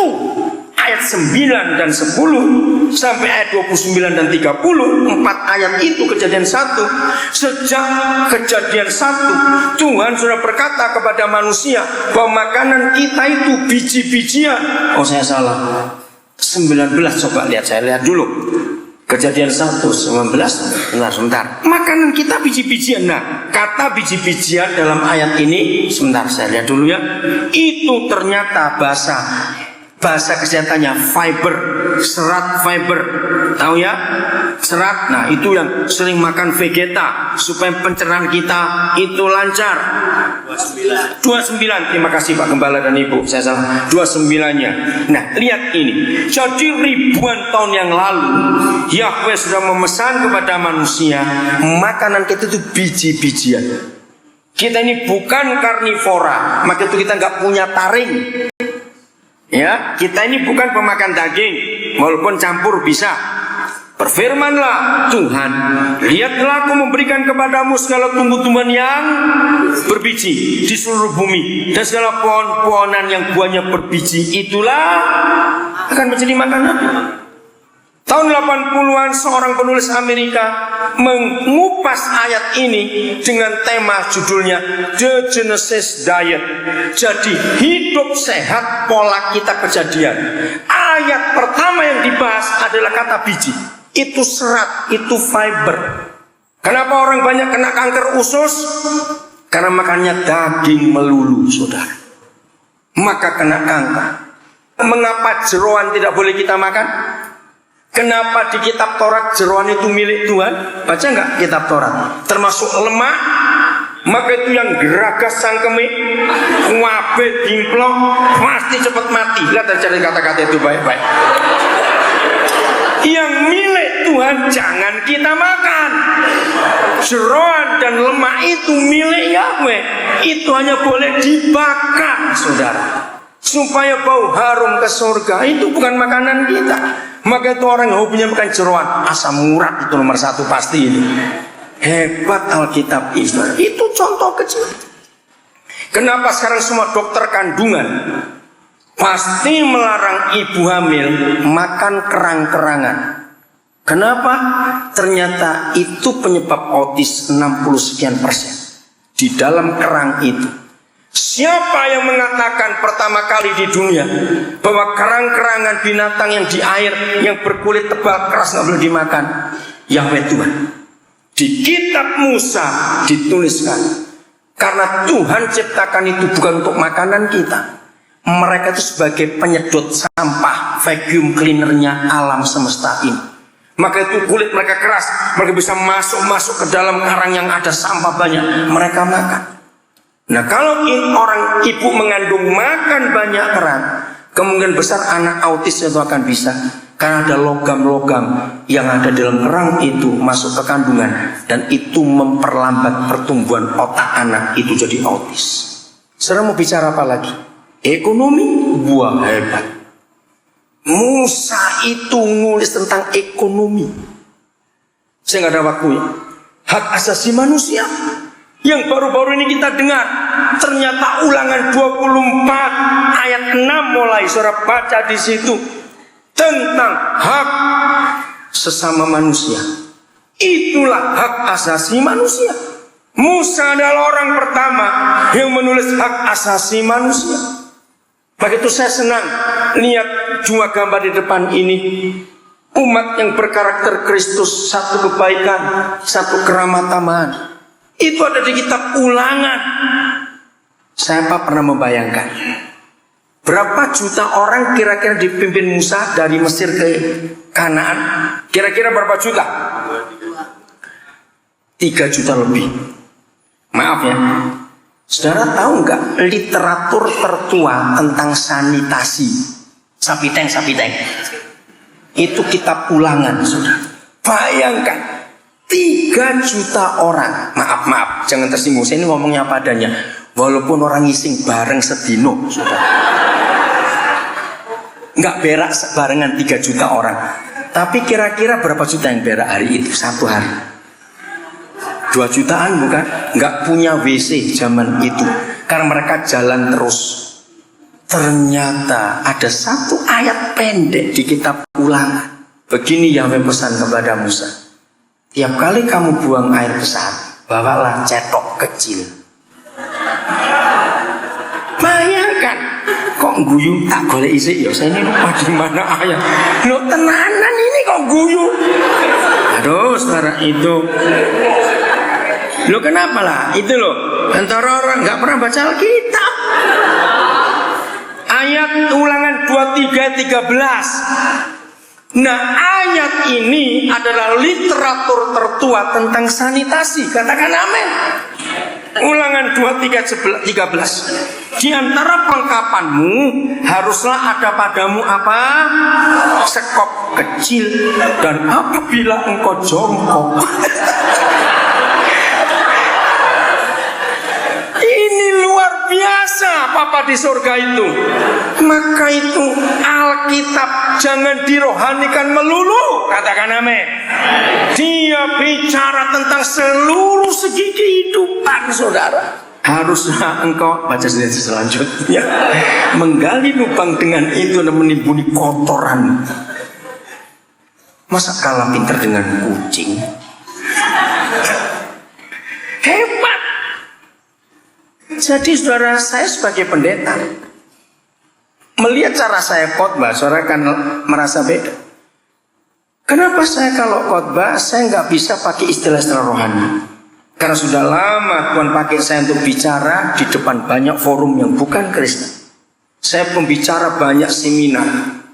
ayat 9 dan 10 sampai ayat 29 dan 30, 4 ayat itu kejadian 1. Sejak kejadian 1 Tuhan sudah berkata kepada manusia bahwa makanan kita itu biji-bijian. Oh saya salah, 19, coba lihat, saya lihat dulu. Kejadian 1, 19, sebentar. Makanan kita biji-bijian. Nah, kata biji-bijian dalam ayat ini, sebentar saya lihat dulu ya. Itu ternyata bahasa kesehatannya fiber, serat fiber. Tahu ya? Serat. Nah, itu yang sering makan vegeta supaya pencernaan kita itu lancar. 29. Terima kasih Pak Gembala dan Ibu. Saya salah. 29-nya. Nah, lihat ini. Jadi ribuan tahun yang lalu Yahweh sudah memesan kepada manusia makanan kita itu biji-bijian. Kita ini bukan karnivora, maka itu kita nggak punya taring. Ya, kita ini bukan pemakan daging, walaupun campur bisa. Berfirmanlah Tuhan, lihatlah aku memberikan kepadamu segala tumbuh-tumbuhan yang berbiji di seluruh bumi, dan segala pohon-pohonan yang buahnya berbiji itulah akan menjadi makanan. Tahun 80-an seorang penulis Amerika mengupas ayat ini dengan tema judulnya The Genesis Diet. Jadi hidup sehat pola kita kejadian. Ayat pertama yang dibahas adalah kata biji. Itu serat, itu fiber. Kenapa orang banyak kena kanker usus? Karena makannya daging melulu, saudara. Maka kena kanker. Mengapa jeroan tidak boleh kita makan? Kenapa di kitab Taurat jeroan itu milik Tuhan? Baca nggak kitab Taurat? Termasuk lemak. Maka itu yang geragas sangkeme, kuabe, dimplok, pasti cepat mati. Lihat cari kata-kata itu baik-baik. Yang milik Tuhan jangan kita makan. Jeroan dan lemak itu milik Yahweh. Itu hanya boleh dibakar, saudara, supaya bau harum ke surga. Itu bukan makanan kita. Maka itu orang yang hobinya makan jeroan, asam urat itu nomor 1 pasti ini. Hebat Alkitab itu contoh kecil. Kenapa sekarang semua dokter kandungan pasti melarang ibu hamil makan kerang-kerangan? Kenapa? Ternyata itu penyebab autis 60% di dalam kerang itu. Siapa yang mengatakan pertama kali di dunia bahwa kerang-kerangan binatang yang di air yang berkulit tebal keras nggak boleh dimakan? Yahweh Tuhan. Di kitab Musa dituliskan, karena Tuhan ciptakan itu bukan untuk makanan kita. Mereka itu sebagai penyedot sampah, vacuum cleanernya alam semesta ini. Maka itu kulit mereka keras, mereka bisa masuk ke dalam karang yang ada sampah banyak, mereka makan. Nah, kalau orang ibu mengandung makan banyak kerang, Kemungkinan besar anak autis itu akan bisa, karena ada logam-logam yang ada dalam kerang itu masuk ke kandungan, dan itu memperlambat pertumbuhan otak anak itu jadi autis. Sekarang mau bicara apa lagi? Ekonomi, buah hebat. Musa itu nulis tentang ekonomi. Saya nggak ada waktunya. Hak asasi manusia yang baru-baru ini kita dengar, ternyata Ulangan 24 ayat 6 mulai saudara baca di situ tentang hak sesama manusia. Itulah hak asasi manusia. Musa adalah orang pertama yang menulis hak asasi manusia. Maka itu saya senang lihat dua gambar di depan ini. Umat yang berkarakter Kristus, satu kebaikan, satu keramah-tamahan. Itu ada di kitab Ulangan. Siapa pernah membayangkan berapa juta orang kira-kira dipimpin Musa dari Mesir ke Kanaan? Kira-kira berapa juta? 3 juta lebih. Maaf ya, saudara tahu nggak literatur tertua tentang sanitasi? Sapiteng. Itu kitab Ulangan, saudara. Bayangkan 3 juta orang. Maaf, jangan tersinggung. Saya ini ngomongnya apa adanya. Walaupun orang ngising bareng sedino, saudara. Nggak berak barengan 3 juta orang. Tapi kira-kira berapa juta yang berak hari itu? Satu hari 2 jutaan bukan? Nggak punya WC zaman itu, karena mereka jalan terus. Ternyata ada satu ayat pendek di kitab Ulangan. Begini Yahweh pesan kepada Musa. Tiap kali kamu buang air besar, bawalah cetok kecil. Bayangkan, kok guyu tak boleh isi ya? Saya ini lupa di mana ayat. Lo tenanan ini kok guyu? Aduh, saudara itu. Lo kenapa lah? Itu loh, antara orang nggak pernah baca Alkitab. Ayat Ulangan 23:13. Nah, ayat ini adalah literatur tertua tentang sanitasi. Katakan amin. Ulangan 23:13. Di antara pelengkapanmu haruslah ada padamu apa? Sekop kecil, dan apabila engkau jongkok. Ini luar biasa Papa di surga itu. Maka itu Alkitab jangan dirohanikan melulu. Katakan amin. Dia bicara tentang seluruh segi kehidupan saudara. Haruslah engkau, baca selanjutnya, menggali lubang dengan itu dan menimbuni kotoran. Masa kalah pintar dengan kucing? Hebat. Jadi saudara, saya sebagai pendeta melihat cara saya khotbah, saudara akan merasa beda. Kenapa saya kalau khotbah saya nggak bisa pakai istilah-istilah rohani? Karena sudah lama Tuhan pakai saya untuk bicara di depan banyak forum yang bukan Kristen. Saya pembicara banyak seminar.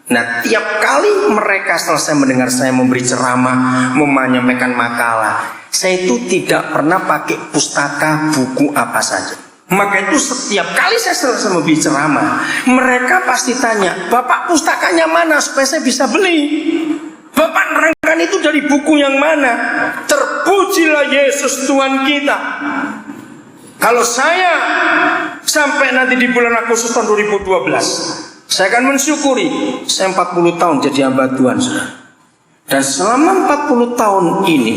Nah, tiap kali mereka selesai mendengar saya memberi ceramah, menyampaikan makalah, saya itu tidak pernah pakai pustaka, buku apa saja. Maka itu setiap kali saya selesai memberi ceramah, mereka pasti tanya, Bapak pustakanya mana supaya saya bisa beli? Bapak nerangkan itu dari buku yang mana? Terpujilah Yesus Tuhan kita. Kalau saya sampai nanti di bulan Agustus tahun 2012, saya akan mensyukuri saya 40 tahun jadi hamba Tuhan, saudara. Dan selama 40 tahun ini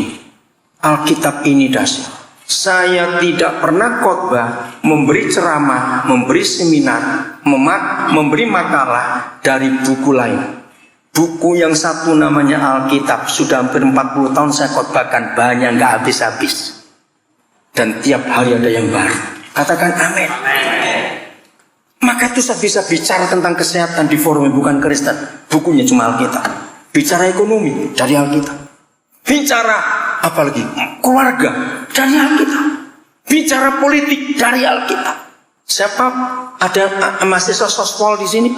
Alkitab ini dahsyat. Saya tidak pernah khotbah, memberi ceramah, memberi seminar, memberi makalah dari buku lain. Buku yang satu namanya Alkitab, sudah hampir 40 tahun saya khotbahkan, banyak nggak habis-habis. Dan tiap hari ada yang baru. Katakan amin. Maka itu saya bisa bicara tentang kesehatan di forum yang bukan Kristen. Bukunya cuma Alkitab. Bicara ekonomi dari Alkitab. Bicara apalagi keluarga dari Alkitab. Bicara politik dari Alkitab. Siapa ada mahasiswa sospol di sini?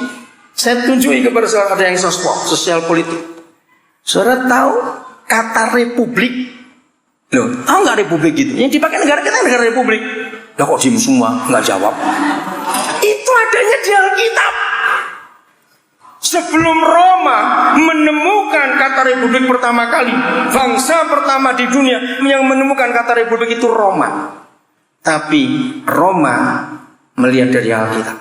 Saya tunjuki kepada saudara, ada yang sospol, sosial politik. Saudara tahu kata republik? Loh, tahu nggak republik gitu? Yang dipakai negara kita negara republik. Lah kok diem semua, nggak jawab. Itu adanya di Alkitab. Sebelum Roma menemukan kata republik pertama kali, bangsa pertama di dunia yang menemukan kata republik itu Roma. Tapi Roma melihat dari Alkitab.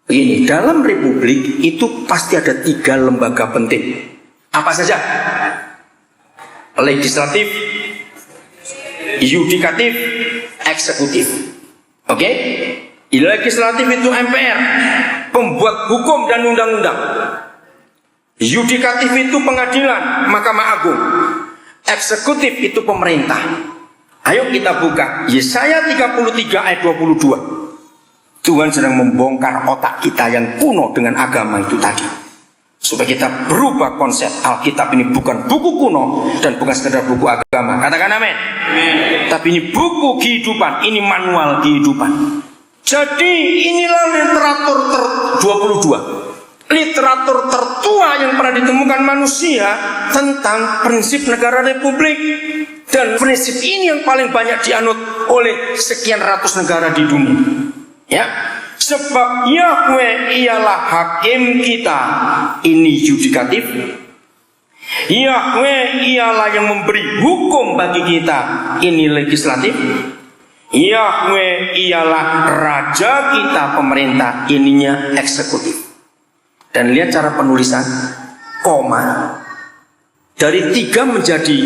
Begini, dalam republik itu pasti ada 3 lembaga penting. Apa saja? Legislatif, yudikatif, eksekutif. Oke? Legislatif itu MPR, pembuat hukum dan undang-undang. Yudikatif itu pengadilan, Mahkamah Agung. Eksekutif itu pemerintah. Ayo kita buka Yesaya 33 ayat 22. Tuhan sedang membongkar otak kita yang kuno dengan agama itu tadi, supaya kita berubah konsep Alkitab ini bukan buku kuno dan bukan sekedar buku agama. Katakan amin. Tapi ini buku kehidupan, ini manual kehidupan. Jadi inilah literatur 22. Literatur tertua yang pernah ditemukan manusia tentang prinsip negara republik. Dan prinsip ini yang paling banyak dianut oleh sekian ratus negara di dunia. Ya, sebab Yahweh ialah hakim kita. Ini yudikatif. Yahweh ialah yang memberi hukum bagi kita. Ini legislatif. Yahweh ialah raja kita, pemerintah. Ininya eksekutif. Dan lihat cara penulisan, koma. Dari 3 menjadi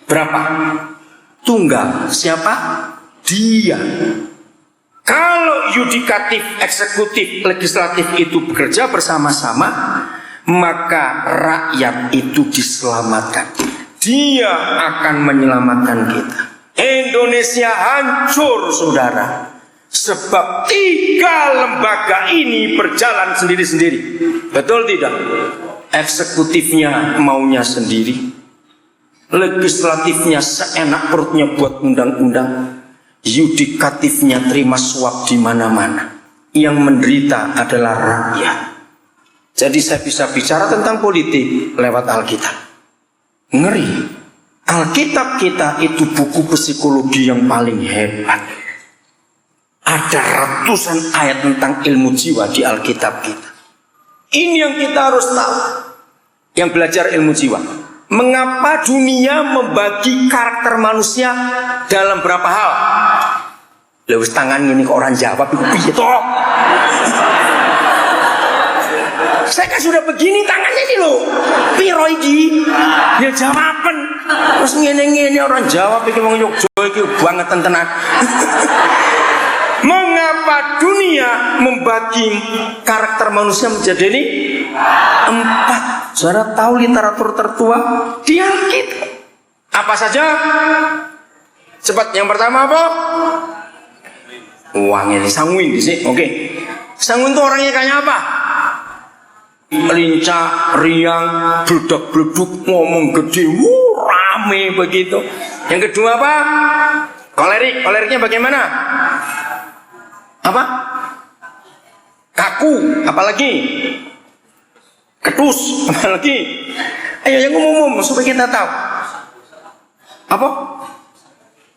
berapa? Tunggal. Siapa? Dia. Kalau yudikatif, eksekutif, legislatif itu bekerja bersama-sama, maka rakyat itu diselamatkan. Dia akan menyelamatkan kita. Indonesia hancur, saudara, sebab 3 lembaga ini berjalan sendiri-sendiri. Betul tidak? Eksekutifnya maunya sendiri, legislatifnya seenak perutnya buat undang-undang, yudikatifnya terima suap di mana-mana. Yang menderita adalah rakyat. Jadi saya bisa bicara tentang politik lewat Alkitab. Ngeri. Alkitab kita itu buku psikologi yang paling hebat. Ada ratusan ayat tentang ilmu jiwa di Alkitab kita. Ini yang kita harus tahu, yang belajar ilmu jiwa. Mengapa dunia membagi karakter manusia dalam berapa hal? Lewis tangan ini ke orang jawab itu toh. Saya kan sudah begini tangannya ini loh. Piro iki? Ya jawaban. Terus ngene-ngene orang jawab iki wong Yogyo iki banget tenan. Mengapa dunia membagi karakter manusia menjadi ini 4? Saudara tahu literatur tertua di Alkitab apa saja? Cepat, yang pertama apa? Uang ini sanguin di sini. Oke. Sanguin itu orangnya kayak apa? Lincah, riang, bludak-bluduk, ngomong gede, rame begitu. Yang kedua apa? Kolerik. Koleriknya bagaimana? Apa? Kaku. Apalagi? Ketus. Apalagi? Ayo yang umum supaya kita tahu. Apa?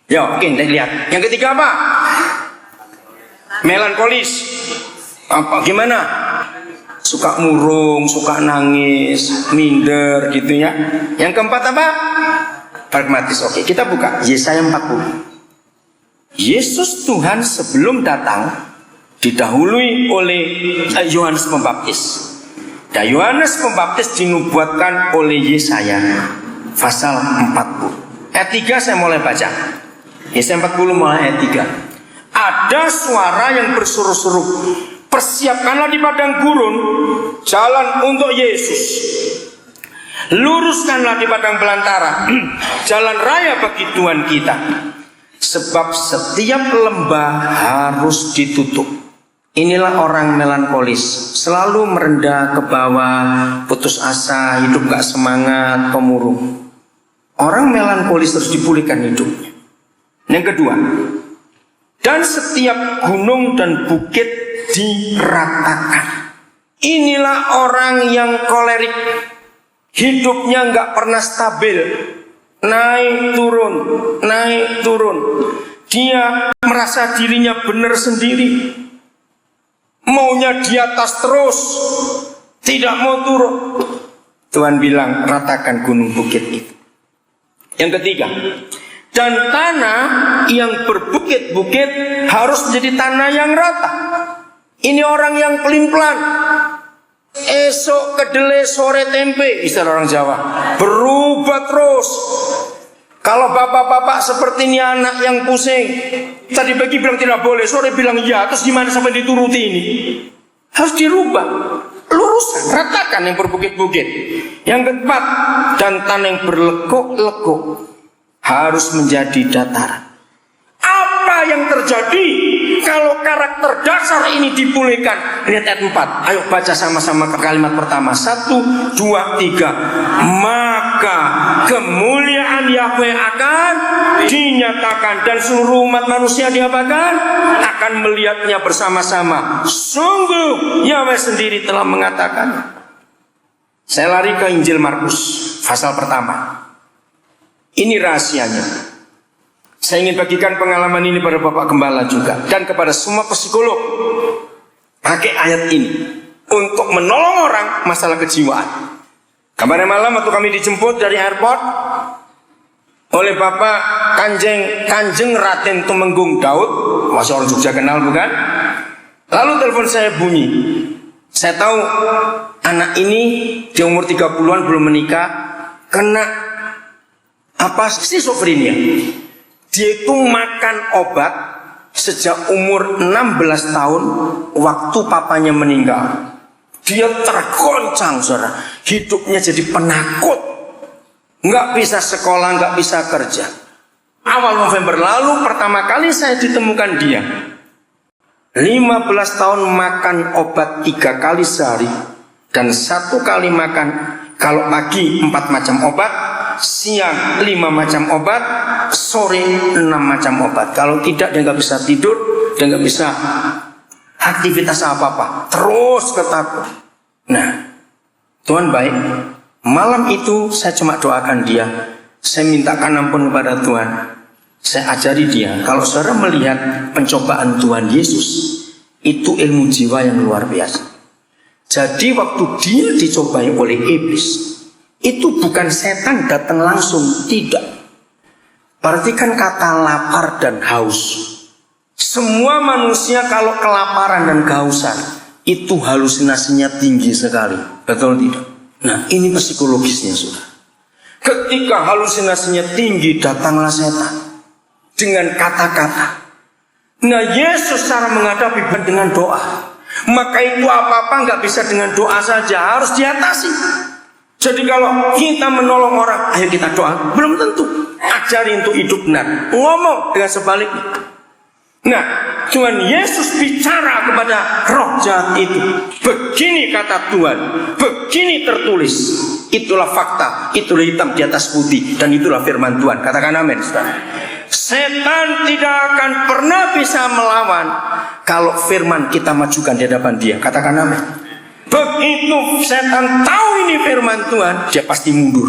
Ya, oke, kita lihat. Yang ketiga apa? Melankolis. Apa? Gimana? Suka murung, suka nangis, minder gitu ya. Yang keempat apa? Pragmatis. Oke, kita buka Yesaya 40. Yesus Tuhan sebelum datang didahului oleh Yohanes Pembaptis. Dan Yohanes Pembaptis dinubuatkan oleh Yesaya pasal 40. Ayat 3 saya mulai baca. Yesaya 40 mulai ayat 3. Ada suara yang berseru-seru, persiapkanlah di padang gurun jalan untuk Yesus. Luruskanlah di padang belantara jalan raya bagi Tuhan kita. Sebab setiap lembah harus ditutup. Inilah orang melankolis, selalu merendah ke bawah, putus asa, hidup gak semangat, pemurung. Orang melankolis terus dipulihkan hidupnya. Yang kedua, dan setiap gunung dan bukit diratakan. Inilah orang yang kolerik, hidupnya gak pernah stabil, naik turun, naik turun. Dia merasa dirinya benar sendiri, maunya di atas terus, tidak mau turun. Tuhan bilang, ratakan gunung bukit itu. Yang ketiga, dan tanah yang berbukit-bukit harus menjadi tanah yang rata. Ini orang yang pelin-pelan. Esok kedelai, sore tempe, istilah orang Jawa. Berubah terus. Kalau bapak-bapak seperti ini, anak yang pusing. Tadi pagi bilang tidak boleh, sore bilang iya. Terus gimana sampai dituruti ini? Harus dirubah. Luruskan, ratakan yang berbukit-bukit. Yang keempat, dan tanah yang berlekuk-lekuk harus menjadi dataran. Apa yang terjadi kalau karakter dasar ini dipulihkan? Lihat ayat 4. Ayo baca sama-sama ke kalimat pertama. 1, 2, 3. Maka kemuliaan Yahweh akan dinyatakan, dan seluruh umat manusia diapakan? Akan melihatnya bersama-sama. Sungguh Yahweh sendiri telah mengatakan. Saya lari ke Injil Markus pasal pertama. Ini rahasianya. Saya ingin bagikan pengalaman ini pada Bapak Gembala juga, dan kepada semua psikolog. Pakai ayat ini untuk menolong orang masalah kejiwaan. Kemarin malam waktu kami dijemput dari airport oleh Bapak Kanjeng Raden Tumenggung Daud, masih orang Jogja kenal bukan? Lalu telepon saya bunyi. Saya tahu anak ini di umur 30-an belum menikah, kena skizofrenia. Dia itu makan obat sejak umur 16 tahun waktu papanya meninggal. Dia tergoncang, saudara. Hidupnya jadi penakut. Nggak bisa sekolah, nggak bisa kerja. Awal November lalu pertama kali saya ditemukan dia. 15 tahun makan obat 3 kali sehari. Dan 1 kali makan, kalau pagi 4 macam obat, siang 5 macam obat, sore 6 macam obat. Kalau tidak dia nggak bisa tidur, dia nggak bisa aktivitas apa-apa, terus ketakut. Nah, Tuhan baik. Malam itu saya cuma doakan dia. Saya mintakan ampun kepada Tuhan. Saya ajari dia, kalau saudara melihat pencobaan Tuhan Yesus, itu ilmu jiwa yang luar biasa. Jadi waktu dia dicobai oleh iblis, itu bukan setan datang langsung, tidak. Perhatikan kata lapar dan haus. Semua manusia kalau kelaparan dan kehausan, itu halusinasinya tinggi sekali. Betul tidak? Nah, ini psikologisnya, saudara. Ketika halusinasinya tinggi, datanglah setan dengan kata-kata. Nah, Yesus cara menghadapi dengan doa. Maka itu apa-apa nggak bisa dengan doa saja, harus diatasi. Jadi kalau kita menolong orang, ayo kita doa, belum tentu. Ajari untuk hidup benar, ngomong dengan sebaliknya. Nah, Tuhan Yesus bicara kepada roh jahat itu. Begini kata Tuhan, begini tertulis. Itulah fakta, itulah hitam di atas putih, dan itulah firman Tuhan. Katakan amin, saudara. Setan tidak akan pernah bisa melawan kalau firman kita majukan di hadapan dia. Katakan amin. Begitu setan tahu ini firman Tuhan, dia pasti mundur.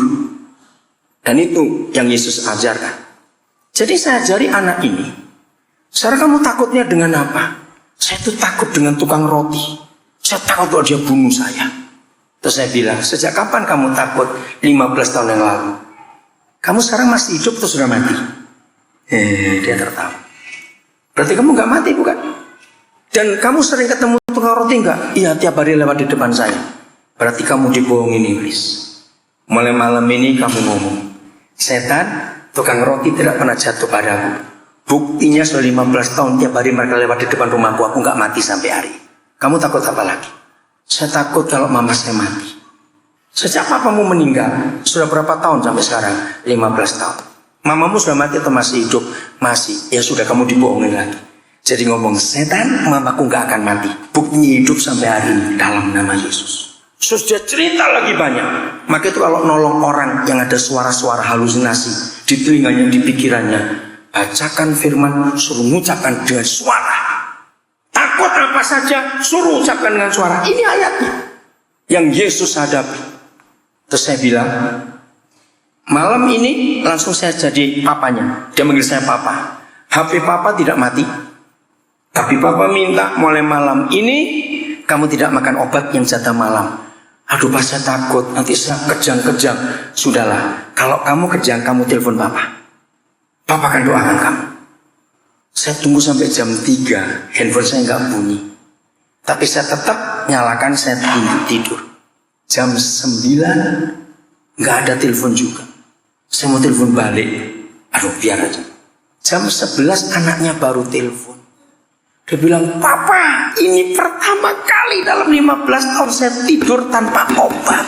Dan itu yang Yesus ajarkan. Jadi saya ajari anak ini, sekarang kamu takutnya dengan apa? Saya itu takut dengan tukang roti. Saya takut kalau dia bunuh saya. Terus saya bilang, sejak kapan kamu takut? 15 tahun yang lalu. Kamu sekarang masih hidup atau sudah mati? Dia tertawa. Berarti kamu gak mati bukan? Dan kamu sering ketemu tukang roti enggak? Iya, tiap hari lewat di depan saya. Berarti kamu dibohongin iblis. Mulai malam ini kamu ngomong, setan, tukang roti tidak pernah jatuh padaku. Buktinya sudah 15 tahun tiap hari mereka lewat di depan rumahku, aku gak mati sampai hari. Kamu takut apa lagi? Saya takut kalau mama saya mati. Sejak papamu meninggal, sudah berapa tahun sampai sekarang? 15 tahun. Mamamu sudah mati atau masih hidup? Masih. Ya sudah, kamu dibohongin lagi. Jadi ngomong, setan, mamaku gak akan mati. Buktinya hidup sampai hari ini dalam nama Yesus. Sudah cerita lagi banyak. Maka itu kalau nolong orang yang ada suara-suara halusinasi di telinganya, di pikirannya, bacakan firman, suruh mengucapkan dengan suara. Takut apa saja, suruh ucapkan dengan suara. Ini ayatnya yang Yesus hadapi. Terus saya bilang, malam ini langsung saya jadi papanya. Dia manggil saya papa. HP papa tidak mati, tapi papa minta mulai malam ini kamu tidak makan obat yang jatah malam. Aduh, pas saya takut, nanti saya kejang-kejang. Sudahlah, kalau kamu kejang, kamu telepon Papa. Papa akan doakan kamu. Saya tunggu sampai jam 3, handphone saya nggak bunyi. Tapi saya tetap nyalakan, saya tidur. Jam 9, nggak ada telepon juga. Saya mau telepon balik. Aduh, biar aja. Jam 11 anaknya baru telepon. Dia bilang, Papa, ini pertama kali dalam 15 tahun saya tidur tanpa obat.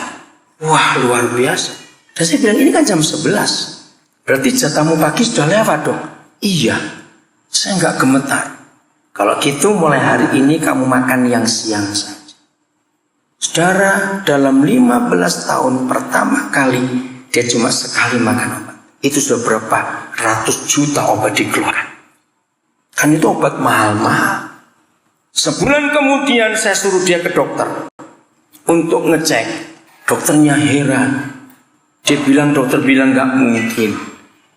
Wah, luar biasa. Dan saya bilang, ini kan jam 11. Berarti jatahmu pagi sudah lewat dong. Iya, saya nggak gemetar. Kalau gitu mulai hari ini kamu makan yang siang saja. Saudara, dalam 15 tahun pertama kali dia cuma sekali makan obat. Itu sudah berapa ratus juta obat dikeluarkan. Kan itu obat mahal-mahal. Sebulan kemudian saya suruh dia ke dokter untuk ngecek. Dokternya heran. Dokter bilang gak mungkin.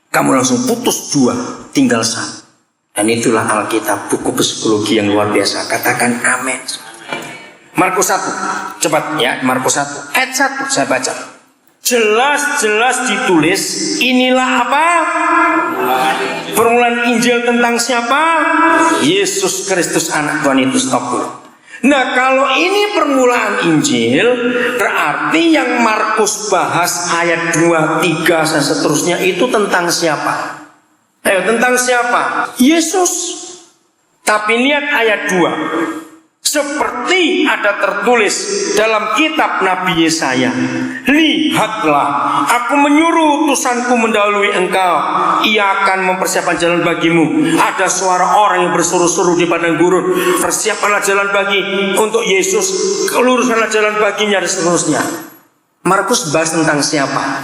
Kamu langsung putus 2, tinggal 1. Dan itulah Alkitab, buku psikologi yang luar biasa. Katakan amin. Markus 1, cepat ya, Markus 1 ayat 1 saya baca. Jelas-jelas ditulis, inilah apa? Permulaan Injil tentang siapa? Yesus Kristus anak Tuhan itu. Stop dulu. Nah, kalau ini permulaan Injil, berarti yang Markus bahas ayat 2, 3 dan seterusnya itu tentang siapa? Tentang siapa? Yesus. Tapi lihat ayat 2. Seperti ada tertulis dalam kitab Nabi Yesaya, lihatlah, aku menyuruh utusanku mendahului engkau, ia akan mempersiapkan jalan bagimu. Ada suara orang yang berseru-seru di padang gurun, persiapkanlah jalan bagi untuk Yesus, luruskanlah jalan baginya, dan seterusnya. Markus bahas tentang siapa?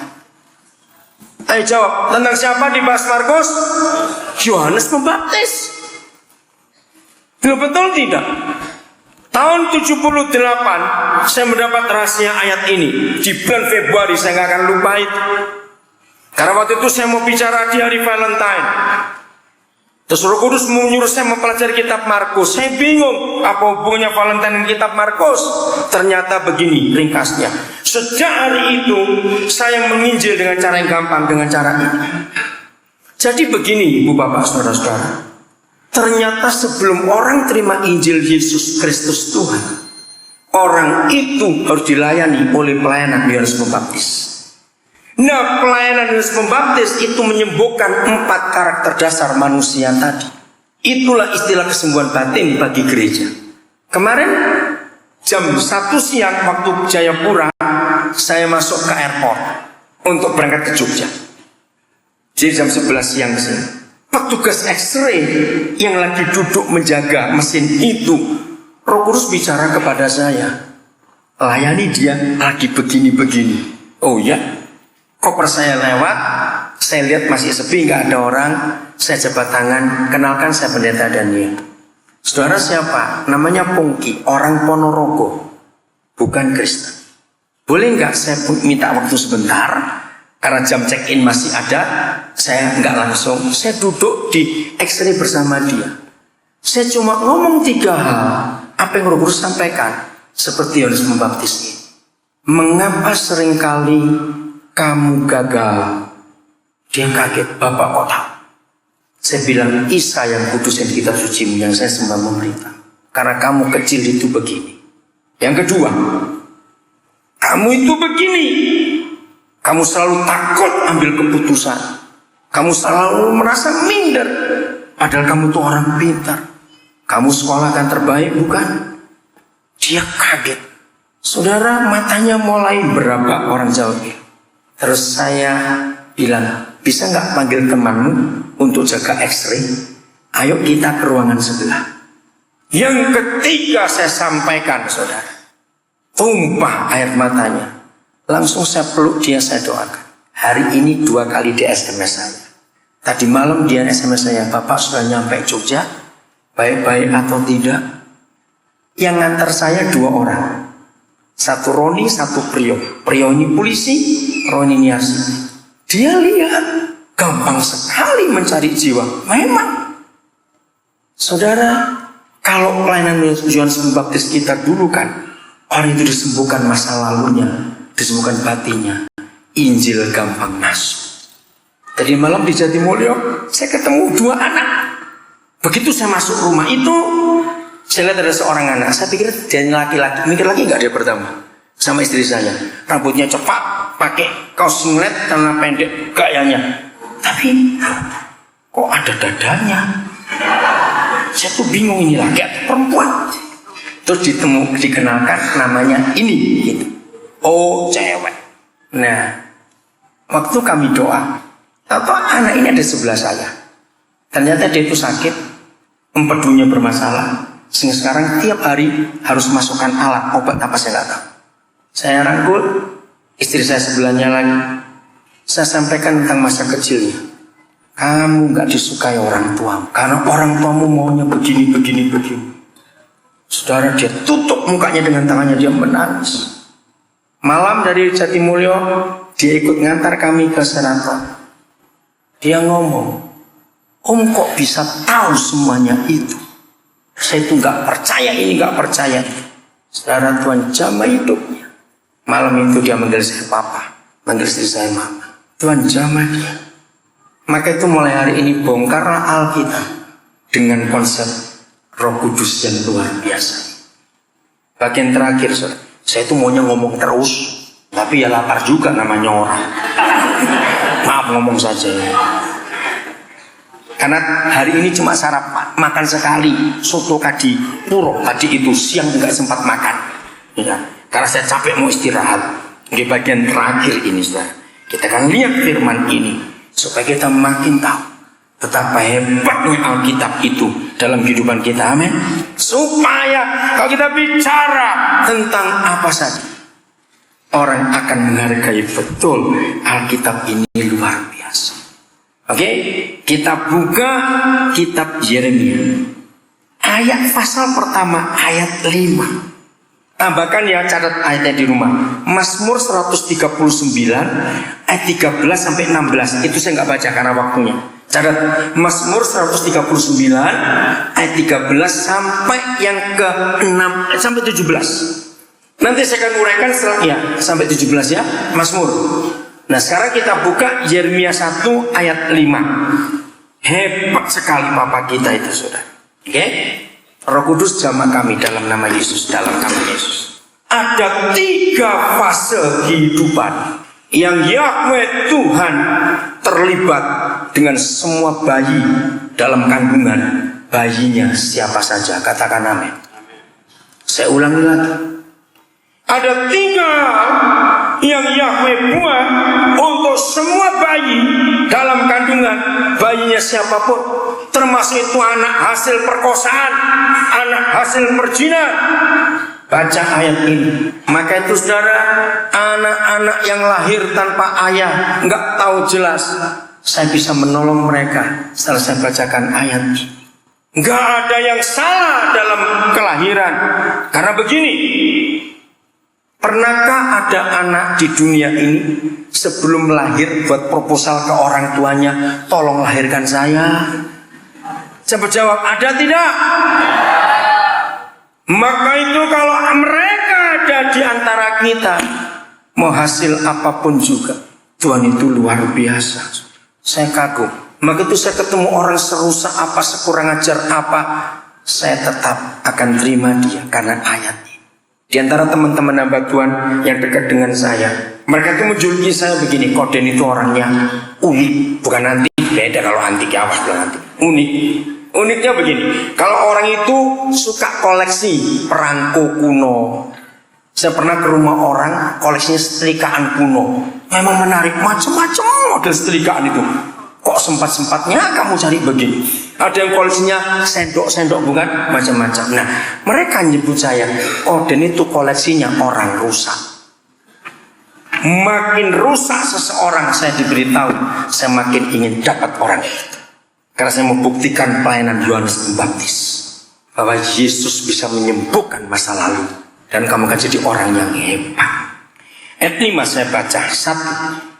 Ayo jawab, tentang siapa dibahas Markus? Yohanes Pembaptis. Betul tidak? Tahun 78 saya mendapat rahasia ayat ini. Di bulan Februari, saya gak akan lupa itu. Karena waktu itu saya mau bicara di hari Valentine. Terus Roh Kudus menyuruh saya mempelajari kitab Markus. Saya bingung apa hubungannya Valentine dengan kitab Markus. Ternyata begini ringkasnya. Sejak hari itu saya menginjil dengan cara yang gampang, dengan cara ini. Jadi begini Ibu Bapak Saudara-saudara, ternyata sebelum orang terima Injil Yesus Kristus Tuhan, orang itu harus dilayani oleh pelayanan Yohanes Pembaptis. Nah, pelayanan Yohanes Pembaptis itu menyembuhkan 4 karakter dasar manusia tadi. Itulah istilah kesembuhan batin bagi gereja. Kemarin jam 1 siang waktu Jayapura, saya masuk ke airport untuk berangkat ke Jogja. Jadi jam 11 siang kesini. Petugas X-ray yang lagi duduk menjaga mesin itu, Roh Kudus bicara kepada saya, layani dia lagi begini-begini. Oh ya, koper saya lewat, saya lihat masih sepi, nggak ada orang. Saya jabat tangan, kenalkan saya Pendeta Daniel. Saudara siapa? Namanya Pungki, orang Ponorogo, bukan Kristen. Boleh nggak saya minta waktu sebentar? Karena jam check-in masih ada, saya nggak langsung. Saya duduk di X-ray bersama dia. Saya cuma ngomong 3 hal. Apa yang Roh Kudus sampaikan? Seperti Yohanes Pembaptis ini. Mengapa seringkali kamu gagal? Dia kaget, Bapak kok tahu? Saya bilang, Isa yang kudus yang di kitab suci yang saya sembah memberitahu. Karena kamu kecil itu begini. Yang kedua, kamu itu begini. Kamu selalu takut ambil keputusan. Kamu selalu merasa minder. Padahal kamu tuh orang pintar. Kamu sekolah kan terbaik, bukan? Dia kaget. Saudara, matanya mulai berapa orang jawab. Terus saya bilang, bisa gak panggil temanmu untuk jaga X-ray? Ayo kita ke ruangan sebelah. Yang ketiga saya sampaikan, saudara. Tumpah air matanya. Langsung saya peluk dia, saya doakan. Hari ini 2 kali di SMS saya. Tadi malam dia SMS saya, Bapak sudah nyampe Jogja, baik-baik atau tidak? Yang ngantar saya 2 orang. Satu Roni, satu Priyo. Priyo ini polisi, Roni ini arsitek. Dia lihat, gampang sekali mencari jiwa. Memang. Saudara, kalau pelayanan Yohanes Pembaptis kita dulu kan, Orang itu disembuhkan masa lalunya, disembuhkan batinnya. Injil gampang masuk. Tadi malam di Jatimulyo saya ketemu 2 anak. Begitu saya masuk rumah itu, saya lihat ada seorang anak. Saya pikir dia laki-laki. Mikir lagi nggak dia pertama sama istri saya. Rambutnya cepat, pakai kaos singlet, celana pendek gayanya. Tapi kok ada dadanya? Saya tuh bingung, ini laki atau perempuan. Terus dikenalkan namanya ini gitu. Oh, cewek. Nah, waktu kami doa, tahu anak ini ada sebelah saya. Ternyata dia itu sakit, empedunya bermasalah, sehingga sekarang tiap hari harus masukkan alat, obat apa saya nggak tahu. Saya rangkul, istri saya sebelahnya lagi. Saya sampaikan tentang masa kecilnya. Kamu nggak disukai orang tuamu, karena orang tuamu maunya begini. Saudara, dia tutup mukanya dengan tangannya, dia menangis. Malam dari Jatimulyo, dia ikut ngantar kami ke Seraton. Dia ngomong, Om kok bisa tahu semuanya itu? Saya itu nggak percaya ini, nggak percaya. Saudara, Tuhan jamah hidupnya. Malam itu dia manggil saya papa, manggil istri saya mama. Tuhan jamah dia. Maka itu mulai hari ini bongkarlah Alkitab dengan konsep Roh Kudus yang luar biasa. Bagian terakhir, saudara. Saya itu maunya ngomong terus, tapi ya lapar juga namanya orang. Maaf ngomong saja. Karena hari ini cuma sarapan, makan sekali, soto kadi puro tadi itu, siang nggak sempat makan. Ya, karena saya capek mau istirahat. Di bagian terakhir ini, saudara, kita akan lihat firman ini supaya kita makin tahu betapa hebatnya Alkitab itu dalam kehidupan kita, amin. Supaya kalau kita bicara tentang apa saja, orang akan menghargai betul Alkitab ini luar biasa. Oke, kita buka kitab Yeremia. Ayat pasal pertama ayat 5. Tambahkan ya, catat ayatnya di rumah. Mazmur 139 ayat 13 sampai 16. Itu saya nggak baca karena waktunya. Catat Mazmur 139 ayat 13 sampai yang ke-6 sampai 17. Nanti saya akan uraikan setelah ya sampai 17 ya, Mazmur. Nah, sekarang kita buka Yeremia 1 ayat 5. Hebat sekali Papa kita itu, saudara. Oke? Roh Kudus jamah kami dalam nama Yesus, dalam nama Yesus. Ada 3 fase kehidupan yang Yahweh Tuhan terlibat dengan semua bayi dalam kandungan bayinya siapa saja. Katakan amin. Saya ulangi lagi. Ada 3 yang Yahweh buat untuk semua bayi dalam kandungan bayinya siapapun, termasuk itu anak hasil perkosaan, anak hasil perzinahan. Baca ayat ini. Maka itu saudara, anak-anak yang lahir tanpa ayah, nggak tahu jelas, saya bisa menolong mereka setelah saya bacakan ayat ini. Nggak ada yang salah dalam kelahiran. Karena begini, pernahkah ada anak di dunia ini sebelum lahir buat proposal ke orang tuanya, tolong lahirkan saya? Coba jawab, ada tidak? Maka itu kalau mereka ada di antara kita, mau hasil apapun juga, Tuhan itu luar biasa. Saya kagum. Maka itu saya ketemu orang serusak apa, sekurang ajar apa, saya tetap akan terima dia karena ayat ini. Di antara teman-teman hamba Tuhan yang dekat dengan saya, mereka itu menjuluki saya begini, Koden itu orangnya unik, bukan antik. Beda kalau antik, ya awas bilang antik. Unik. Uniknya begini, kalau orang itu suka koleksi perangko kuno. Saya pernah ke rumah orang, koleksinya setrikaan kuno. Memang menarik, macam-macam model setrikaan itu. Kok sempat-sempatnya kamu cari begini? Ada yang koleksinya sendok-sendok, bukan? Macam-macam. Nah, mereka nyebut saya, oh dan itu koleksinya orang rusak. Makin rusak seseorang, saya diberitahu, saya makin ingin dapat orang itu. Karena saya membuktikan pelayanan Yohanes Pembaptis bahwa Yesus bisa menyembuhkan masa lalu dan kamu akan jadi orang yang hebat. Ayat 5 saya baca. 1.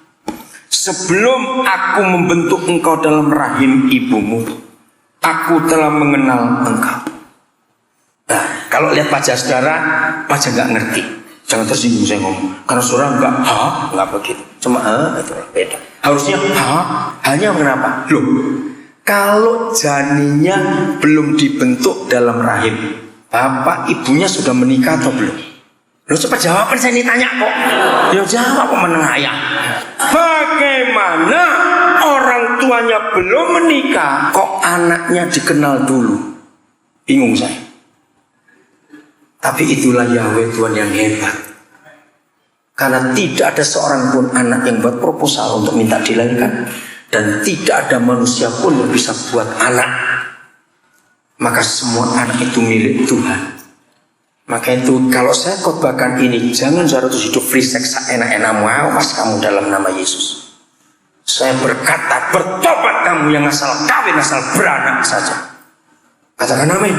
Sebelum aku membentuk engkau dalam rahim ibumu, aku telah mengenal engkau. Nah, Kalau lihat wajah saudara, wajah nggak ngerti, jangan tersinggung saya ngomong. Karena saudara nggak begitu. Cuma itu beda. Harusnya hanya kenapa? Loh, kalau janinnya belum dibentuk dalam rahim, bapak ibunya sudah menikah atau belum? Loh, cepat jawaban, saya ini tanya kok. Ya jawab kok menengayang. Bagaimana orang tuanya belum menikah kok anaknya dikenal dulu? Bingung saya. Tapi itulah Yahweh Tuhan yang hebat. Karena tidak ada seorang pun anak yang buat proposal untuk minta dilahirkan, dan tidak ada manusia pun yang bisa buat anak. Maka semua anak itu milik Tuhan. Maka itu kalau saya khotbahkan ini, jangan saudara terus hidup free sex enak-enakmu, awas kamu dalam nama Yesus. Saya berkata, bertobat kamu yang asal kawin, asal beranak saja. Katakan amin.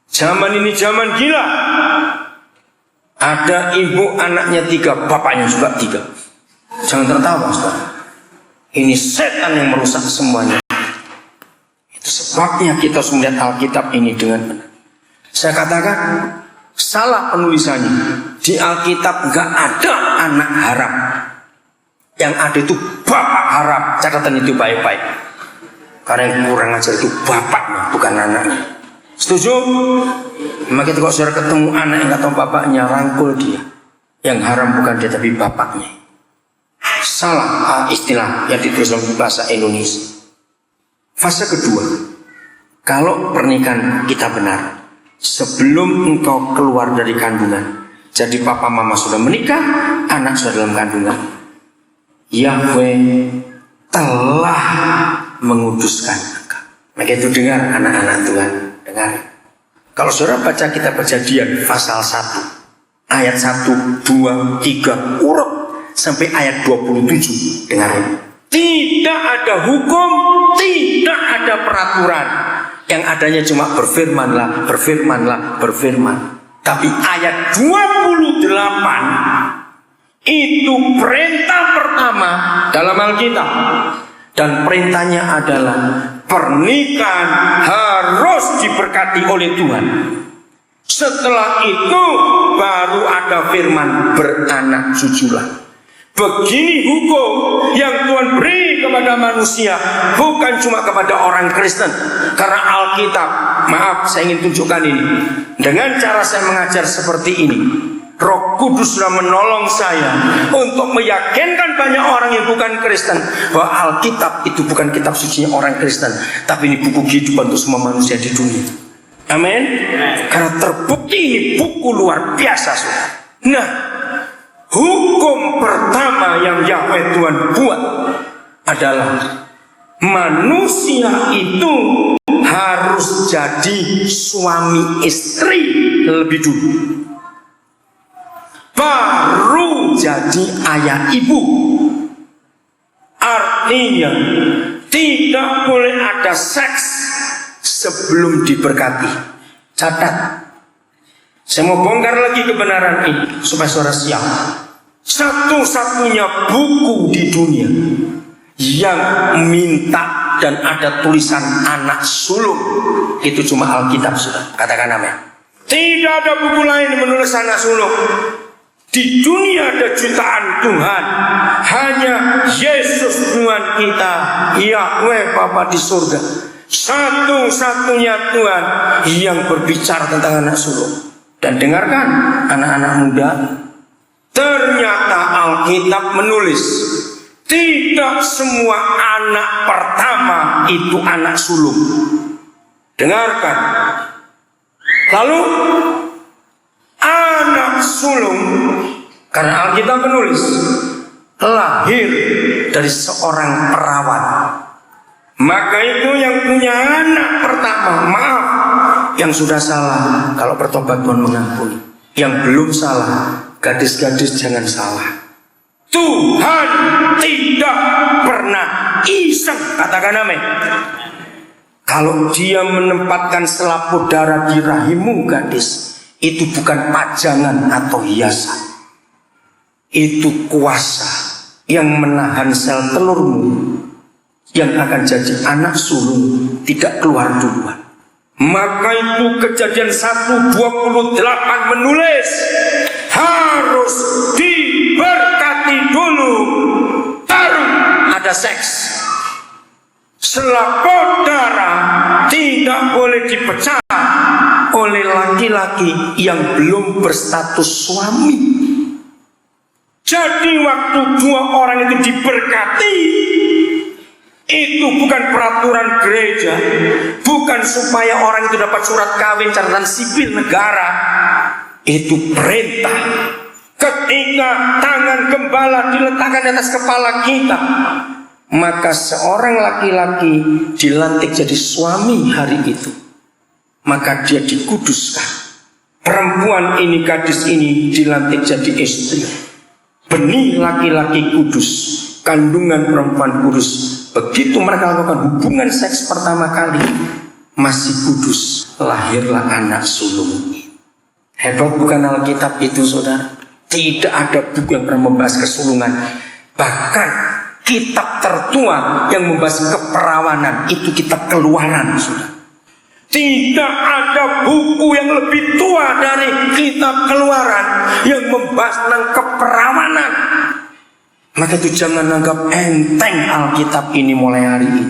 Zaman ini zaman gila. Ada ibu anaknya 3, bapaknya juga 3. Jangan tertawa saudara. Ini setan yang merusak semuanya. Itu sebabnya kita harus melihat Alkitab ini dengan benar. Saya katakan salah penulisannya. Di Alkitab gak ada anak haram. Yang ada itu bapak haram. Catatan itu baik-baik. Karena yang kurang ajar itu bapaknya, bukan anaknya. Setuju? Maka kalau saudara ketemu anak yang gak tahu bapaknya, rangkul dia. Yang haram bukan dia tapi bapaknya. Salah istilah yang ditulis dalam bahasa Indonesia. Fase kedua, kalau pernikahan kita benar, sebelum engkau keluar dari kandungan, jadi papa mama sudah menikah, anak sudah dalam kandungan, Yahweh telah menguduskan engkau. Maka itu dengar anak-anak Tuhan, dengar. Kalau saudara baca kitab Kejadian pasal 1 ayat 1, 2, 3 urut sampai ayat 27, dengar ini. Tidak ada hukum, tidak ada peraturan. Yang adanya cuma berfirmanlah, berfirmanlah, berfirman. Tapi ayat 28 itu perintah pertama dalam Alkitab. Dan perintahnya adalah pernikahan harus diberkati oleh Tuhan. Setelah itu baru ada firman beranak cuculah. Begini hukum yang Tuhan beri kepada manusia, bukan cuma kepada orang Kristen. Karena Alkitab, maaf saya ingin tunjukkan ini. Dengan cara saya mengajar seperti ini, Roh Kudus sudah menolong saya untuk meyakinkan banyak orang yang bukan Kristen bahwa Alkitab itu bukan kitab sucinya orang Kristen, tapi ini buku kehidupan untuk semua manusia di dunia. Amin. Karena terbukti ini buku luar biasa. Nah, hukum pertama yang Yahweh Tuhan buat adalah manusia itu harus jadi suami istri lebih dulu, baru jadi ayah ibu. Artinya tidak boleh ada seks sebelum diberkati. Catat. Saya mau bongkar lagi kebenaran ini supaya saudara siap. Satu-satunya buku di dunia yang minta dan ada tulisan anak sulung itu cuma Alkitab, sudah. Katakan amin. Tidak ada buku lain yang menulis anak sulung. Di dunia ada jutaan Tuhan, hanya Yesus Tuhan kita, Yahweh Bapa di surga, satu-satunya Tuhan yang berbicara tentang anak sulung. Dan dengarkan anak-anak muda, ternyata Alkitab menulis tidak semua anak pertama itu anak sulung. Dengarkan. Lalu anak sulung, karena Alkitab menulis lahir dari seorang perawat. Maka itu yang punya anak pertama, maaf, yang sudah salah kalau bertobat Tuhan mengampuni. Yang belum salah, gadis-gadis jangan salah. Tuhan tidak pernah iseng, katakan amin. Kalau dia menempatkan selaput darah di rahimmu gadis, itu bukan pajangan atau hiasan. Itu kuasa yang menahan sel telurmu yang akan jadi anak sulung tidak keluar duluan. Maka itu Kejadian 1:28 menulis harus diberkati dulu, baru ada seks. Selaput darah tidak boleh dipecah oleh laki-laki yang belum berstatus suami. Jadi waktu dua orang itu diberkati, itu bukan peraturan gereja, bukan supaya orang itu dapat surat kawin catatan sipil negara. Itu perintah. Ketika tangan gembala diletakkan di atas kepala kita, maka seorang laki-laki dilantik jadi suami hari itu, maka dia dikuduskan. Perempuan ini, gadis ini dilantik jadi istri. Benih laki-laki kudus, kandungan perempuan kudus. Begitu mereka lakukan hubungan seks pertama kali, masih kudus, lahirlah anak sulung. Hebat bukan Alkitab itu, saudara? Tidak ada buku yang pernah membahas kesulungan. Bahkan kitab tertua yang membahas keperawanan itu kitab Keluaran, saudara. Tidak ada buku yang lebih tua dari kitab Keluaran yang membahas tentang keperawanan. Maka itu jangan anggap enteng Alkitab ini mulai hari ini.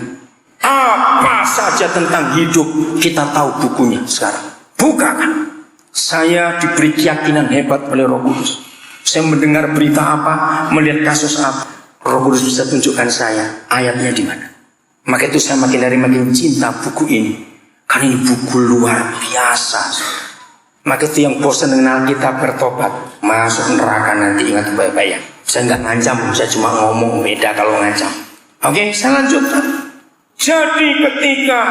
Apa saja tentang hidup kita tahu bukunya sekarang. Bukakan. Saya diberi keyakinan hebat oleh Roh Kudus. Saya mendengar berita apa, melihat kasus apa, Roh Kudus bisa tunjukkan saya ayatnya di mana. Maka itu saya makin hari makin cinta buku ini. Karena ini buku luar biasa. Maka itu yang bosan dengan Alkitab bertobat, masuk neraka nanti, ingat baik-baik ya. Saya nggak ngancam, saya cuma ngomong, beda kalau ngancam. Oke, saya lanjutkan. Jadi ketika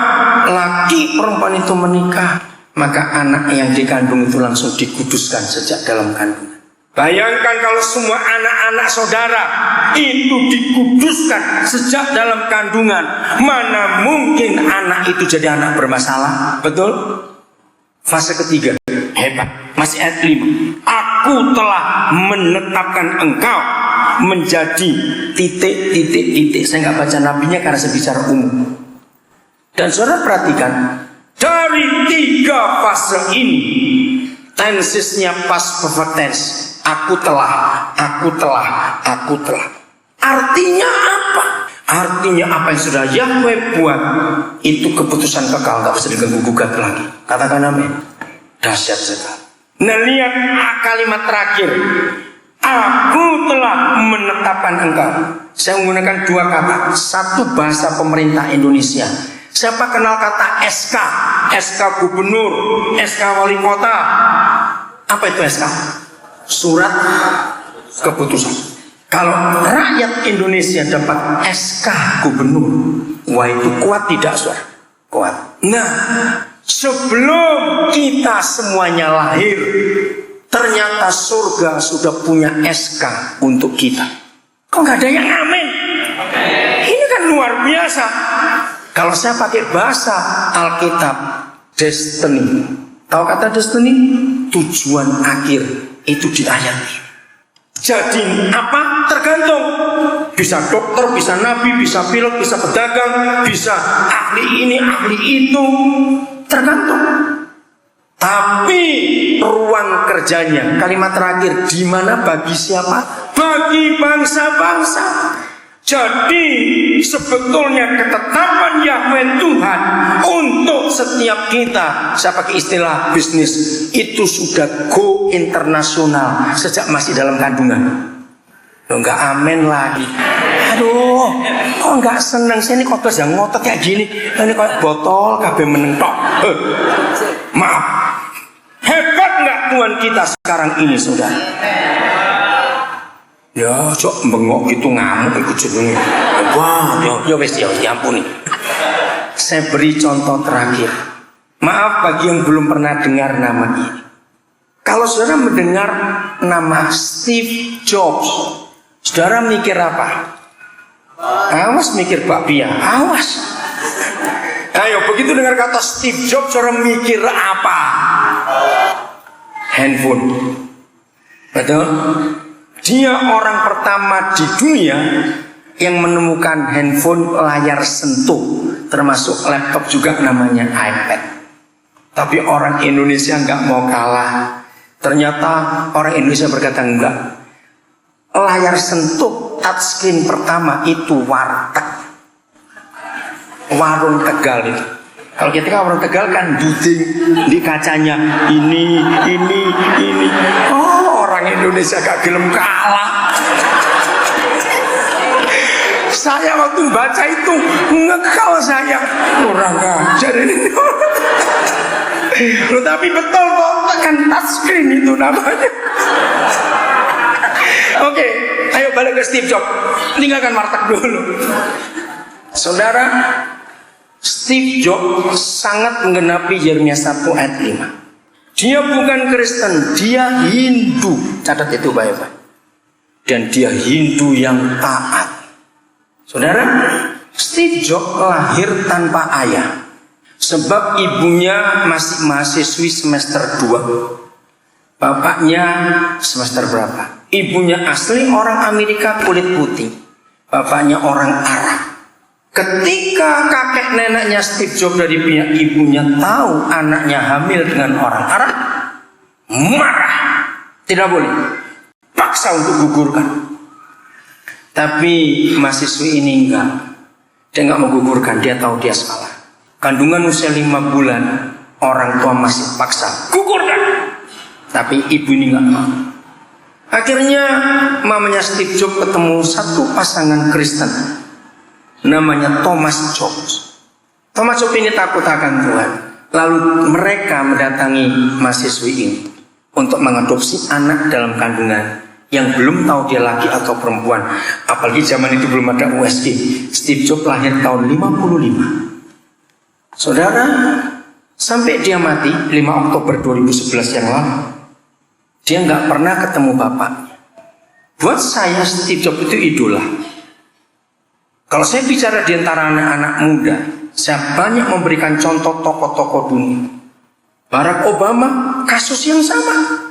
laki perempuan itu menikah, maka anak yang dikandung itu langsung dikuduskan sejak dalam kandungan. Bayangkan kalau semua anak-anak saudara itu dikuduskan sejak dalam kandungan, mana mungkin anak itu jadi anak bermasalah? Betul? Fase ketiga, hebat. Masih ayat 5. Aku telah menetapkan engkau menjadi titik. Saya nggak baca nabinya karena saya bicara umum. Dan saudara perhatikan, dari 3 fase ini, tensesnya past perfect tense. Aku telah. Artinya apa? Artinya apa yang sudah Yahweh buat itu keputusan kekal, nggak bisa diganggu gugat lagi. Katakan amin. Dahsyat sekali. Nah, lihat kalimat terakhir. Aku telah menetapkan engkau. Saya menggunakan 2 kata. Satu bahasa pemerintah Indonesia. Siapa kenal kata SK? SK gubernur, SK wali kota. Apa itu SK? Surat keputusan. Kalau rakyat Indonesia dapat SK gubernur, wah itu kuat tidak, saudara? Kuat. Nah, sebelum kita semuanya lahir, ternyata surga sudah punya SK untuk kita. Kok nggak ada yang amin? Ini kan luar biasa. Kalau saya pakai bahasa Alkitab, destiny. Tahu kata destiny? Tujuan akhir itu di ayat ini. Jadi apa? Tergantung. Bisa dokter, bisa nabi, bisa pilot, bisa pedagang, bisa ahli ini, ahli itu. Tergantung. Tapi ruang kerjanya, kalimat terakhir, di mana bagi siapa? Bagi bangsa-bangsa. Jadi sebetulnya ketetapan Yahweh Tuhan untuk setiap kita, saya pakai istilah bisnis, itu sudah go internasional sejak masih dalam kandungan. Lo nggak amin lagi. Aduh, kok nggak seneng sih ini khotbah yang ngotot kayak gini. Ini kayak botol kabeh menentok. Maaf. Hebat nggak Tuhan kita sekarang ini, saudara? Ya, cok bengok gitu ngamuk ikut jenenge. Wah, ya wes ya ampuni. Saya beri contoh terakhir. Maaf bagi yang belum pernah dengar nama ini. Kalau saudara mendengar nama Steve Jobs, saudara mikir apa? Awas mikir bakpia, awas. Ayo begitu dengar kata Steve Jobs, saudara mikir apa? Handphone. Betul? Dia orang pertama di dunia yang menemukan handphone layar sentuh, termasuk laptop juga namanya iPad. Tapi orang Indonesia nggak mau kalah. Ternyata orang Indonesia berkata enggak. Layar sentuh touchscreen pertama itu warteg, warung Tegal itu. Kalau kita kan warung Tegal kan buding di kacanya ini. Oh, orang Indonesia gak gelem kalah. Saya waktu baca itu ngekal saya, kurang ajar ini. Loh, tapi betul kok, kan touchscreen itu namanya. Oke, ayo balik ke Steve Jobs. Tinggalkan warteg dulu. Saudara, Steve Jobs sangat menggenapi Yeremia 1 ayat 5. Dia bukan Kristen, dia Hindu. Catat itu baik-baik. Dan dia Hindu yang taat. Saudara, Steve Jobs lahir tanpa ayah. Sebab ibunya masih mahasiswi semester 2. Bapaknya semester berapa? Ibunya asli orang Amerika kulit putih. Bapaknya orang Arab. Ketika kakek neneknya Steve Jobs dari pihak ibunya tahu anaknya hamil dengan orang Arab, marah. Tidak boleh. Paksa untuk gugurkan. Tapi mahasiswi ini enggak. Dia enggak mau gugurkan. Dia tahu dia salah. Kandungan usia 5 bulan, orang tua masih paksa gugurkan. Tapi ibu ini enggak mau. Akhirnya mamanya Steve Jobs ketemu satu pasangan Kristen. Namanya Thomas Jobs. Thomas Jobs ini takut akan Tuhan. Lalu mereka mendatangi mahasiswi ini untuk mengadopsi anak dalam kandungan yang belum tahu dia laki atau perempuan. Apalagi zaman itu belum ada USG. Steve Jobs lahir tahun 55. Saudara, sampai dia mati 5 Oktober 2011 yang lalu, dia nggak pernah ketemu bapaknya. Buat saya Steve Jobs itu idola. Kalau saya bicara di antara anak-anak muda, saya banyak memberikan contoh tokoh-tokoh dunia. Barack Obama, kasus yang sama.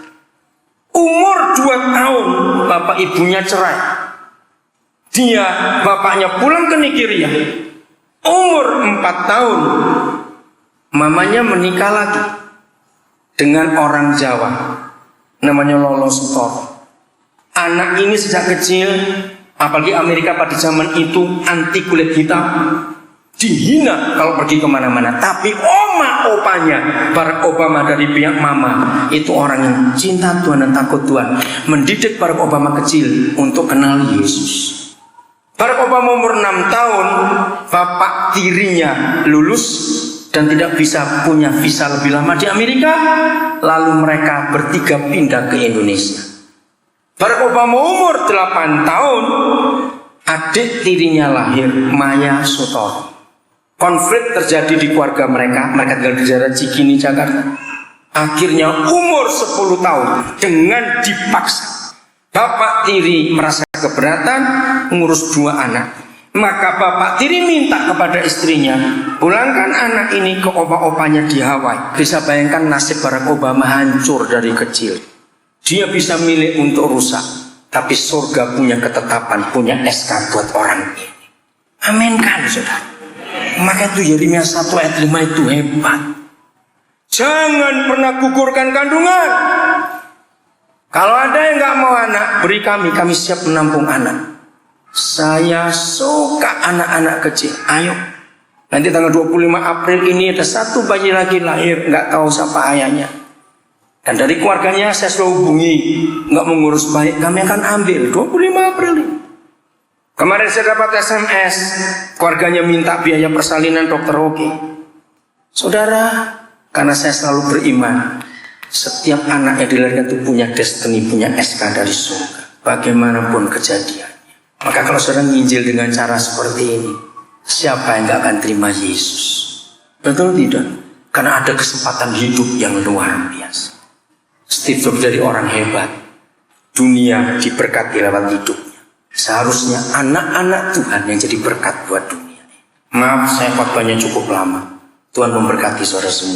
Umur 2 tahun bapak ibunya cerai. Bapaknya pulang ke Nigeria. Umur 4 tahun mamanya menikah lagi dengan orang Jawa namanya Lolo Sutoro. Anak ini sejak kecil, apalagi Amerika pada zaman itu anti kulit hitam, dihina kalau pergi kemana-mana. Tapi opanya Barack Obama dari pihak mama itu orang yang cinta Tuhan dan takut Tuhan, mendidik Barack Obama kecil untuk kenal Yesus. Barack Obama umur 6 tahun, bapak tirinya lulus dan tidak bisa punya visa lebih lama di Amerika. Lalu mereka bertiga pindah ke Indonesia. Barack Obama umur 8 tahun, adik tirinya lahir, Maya Sutoro. Konflik terjadi di keluarga mereka tinggal di daerah Cikini, Jakarta. Akhirnya umur 10 tahun dengan dipaksa, bapak tiri merasa keberatan ngurus 2 anak. Maka bapak tiri minta kepada istrinya, pulangkan anak ini ke opa-opanya di Hawaii. Bisa bayangkan nasib Barack Obama hancur dari kecil. Dia bisa milih untuk rusak, tapi surga punya ketetapan, punya SK buat orang ini. Amin kan, saudara? Maka itu Yeremia 1 ayat 5 itu hebat. Jangan pernah gugurkan kandungan. Kalau ada yang gak mau anak, beri kami siap menampung anak. Saya suka anak-anak kecil. Ayo. Nanti tanggal 25 April ini ada 1 bayi lagi lahir, gak tahu siapa ayahnya. Dan dari keluarganya saya selalu hubungi, gak mengurus baik, kami akan ambil 25 April ini. Kemarin saya dapat SMS, keluarganya minta biaya persalinan Dr. Oki. Saudara, karena saya selalu beriman, setiap anak yang dilahirkan itu punya destiny, punya SK dari surga. Bagaimanapun kejadiannya. Maka kalau saudara nginjil dengan cara seperti ini, siapa yang gak akan terima Yesus? Betul tidak? Karena ada kesempatan hidup yang luar biasa. Steve Jobs jadi orang hebat. Dunia diberkati lewat hidupnya. Seharusnya anak-anak Tuhan yang jadi berkat buat dunia. Maaf, saya khotbahnya cukup lama. Tuhan memberkati saudara semua.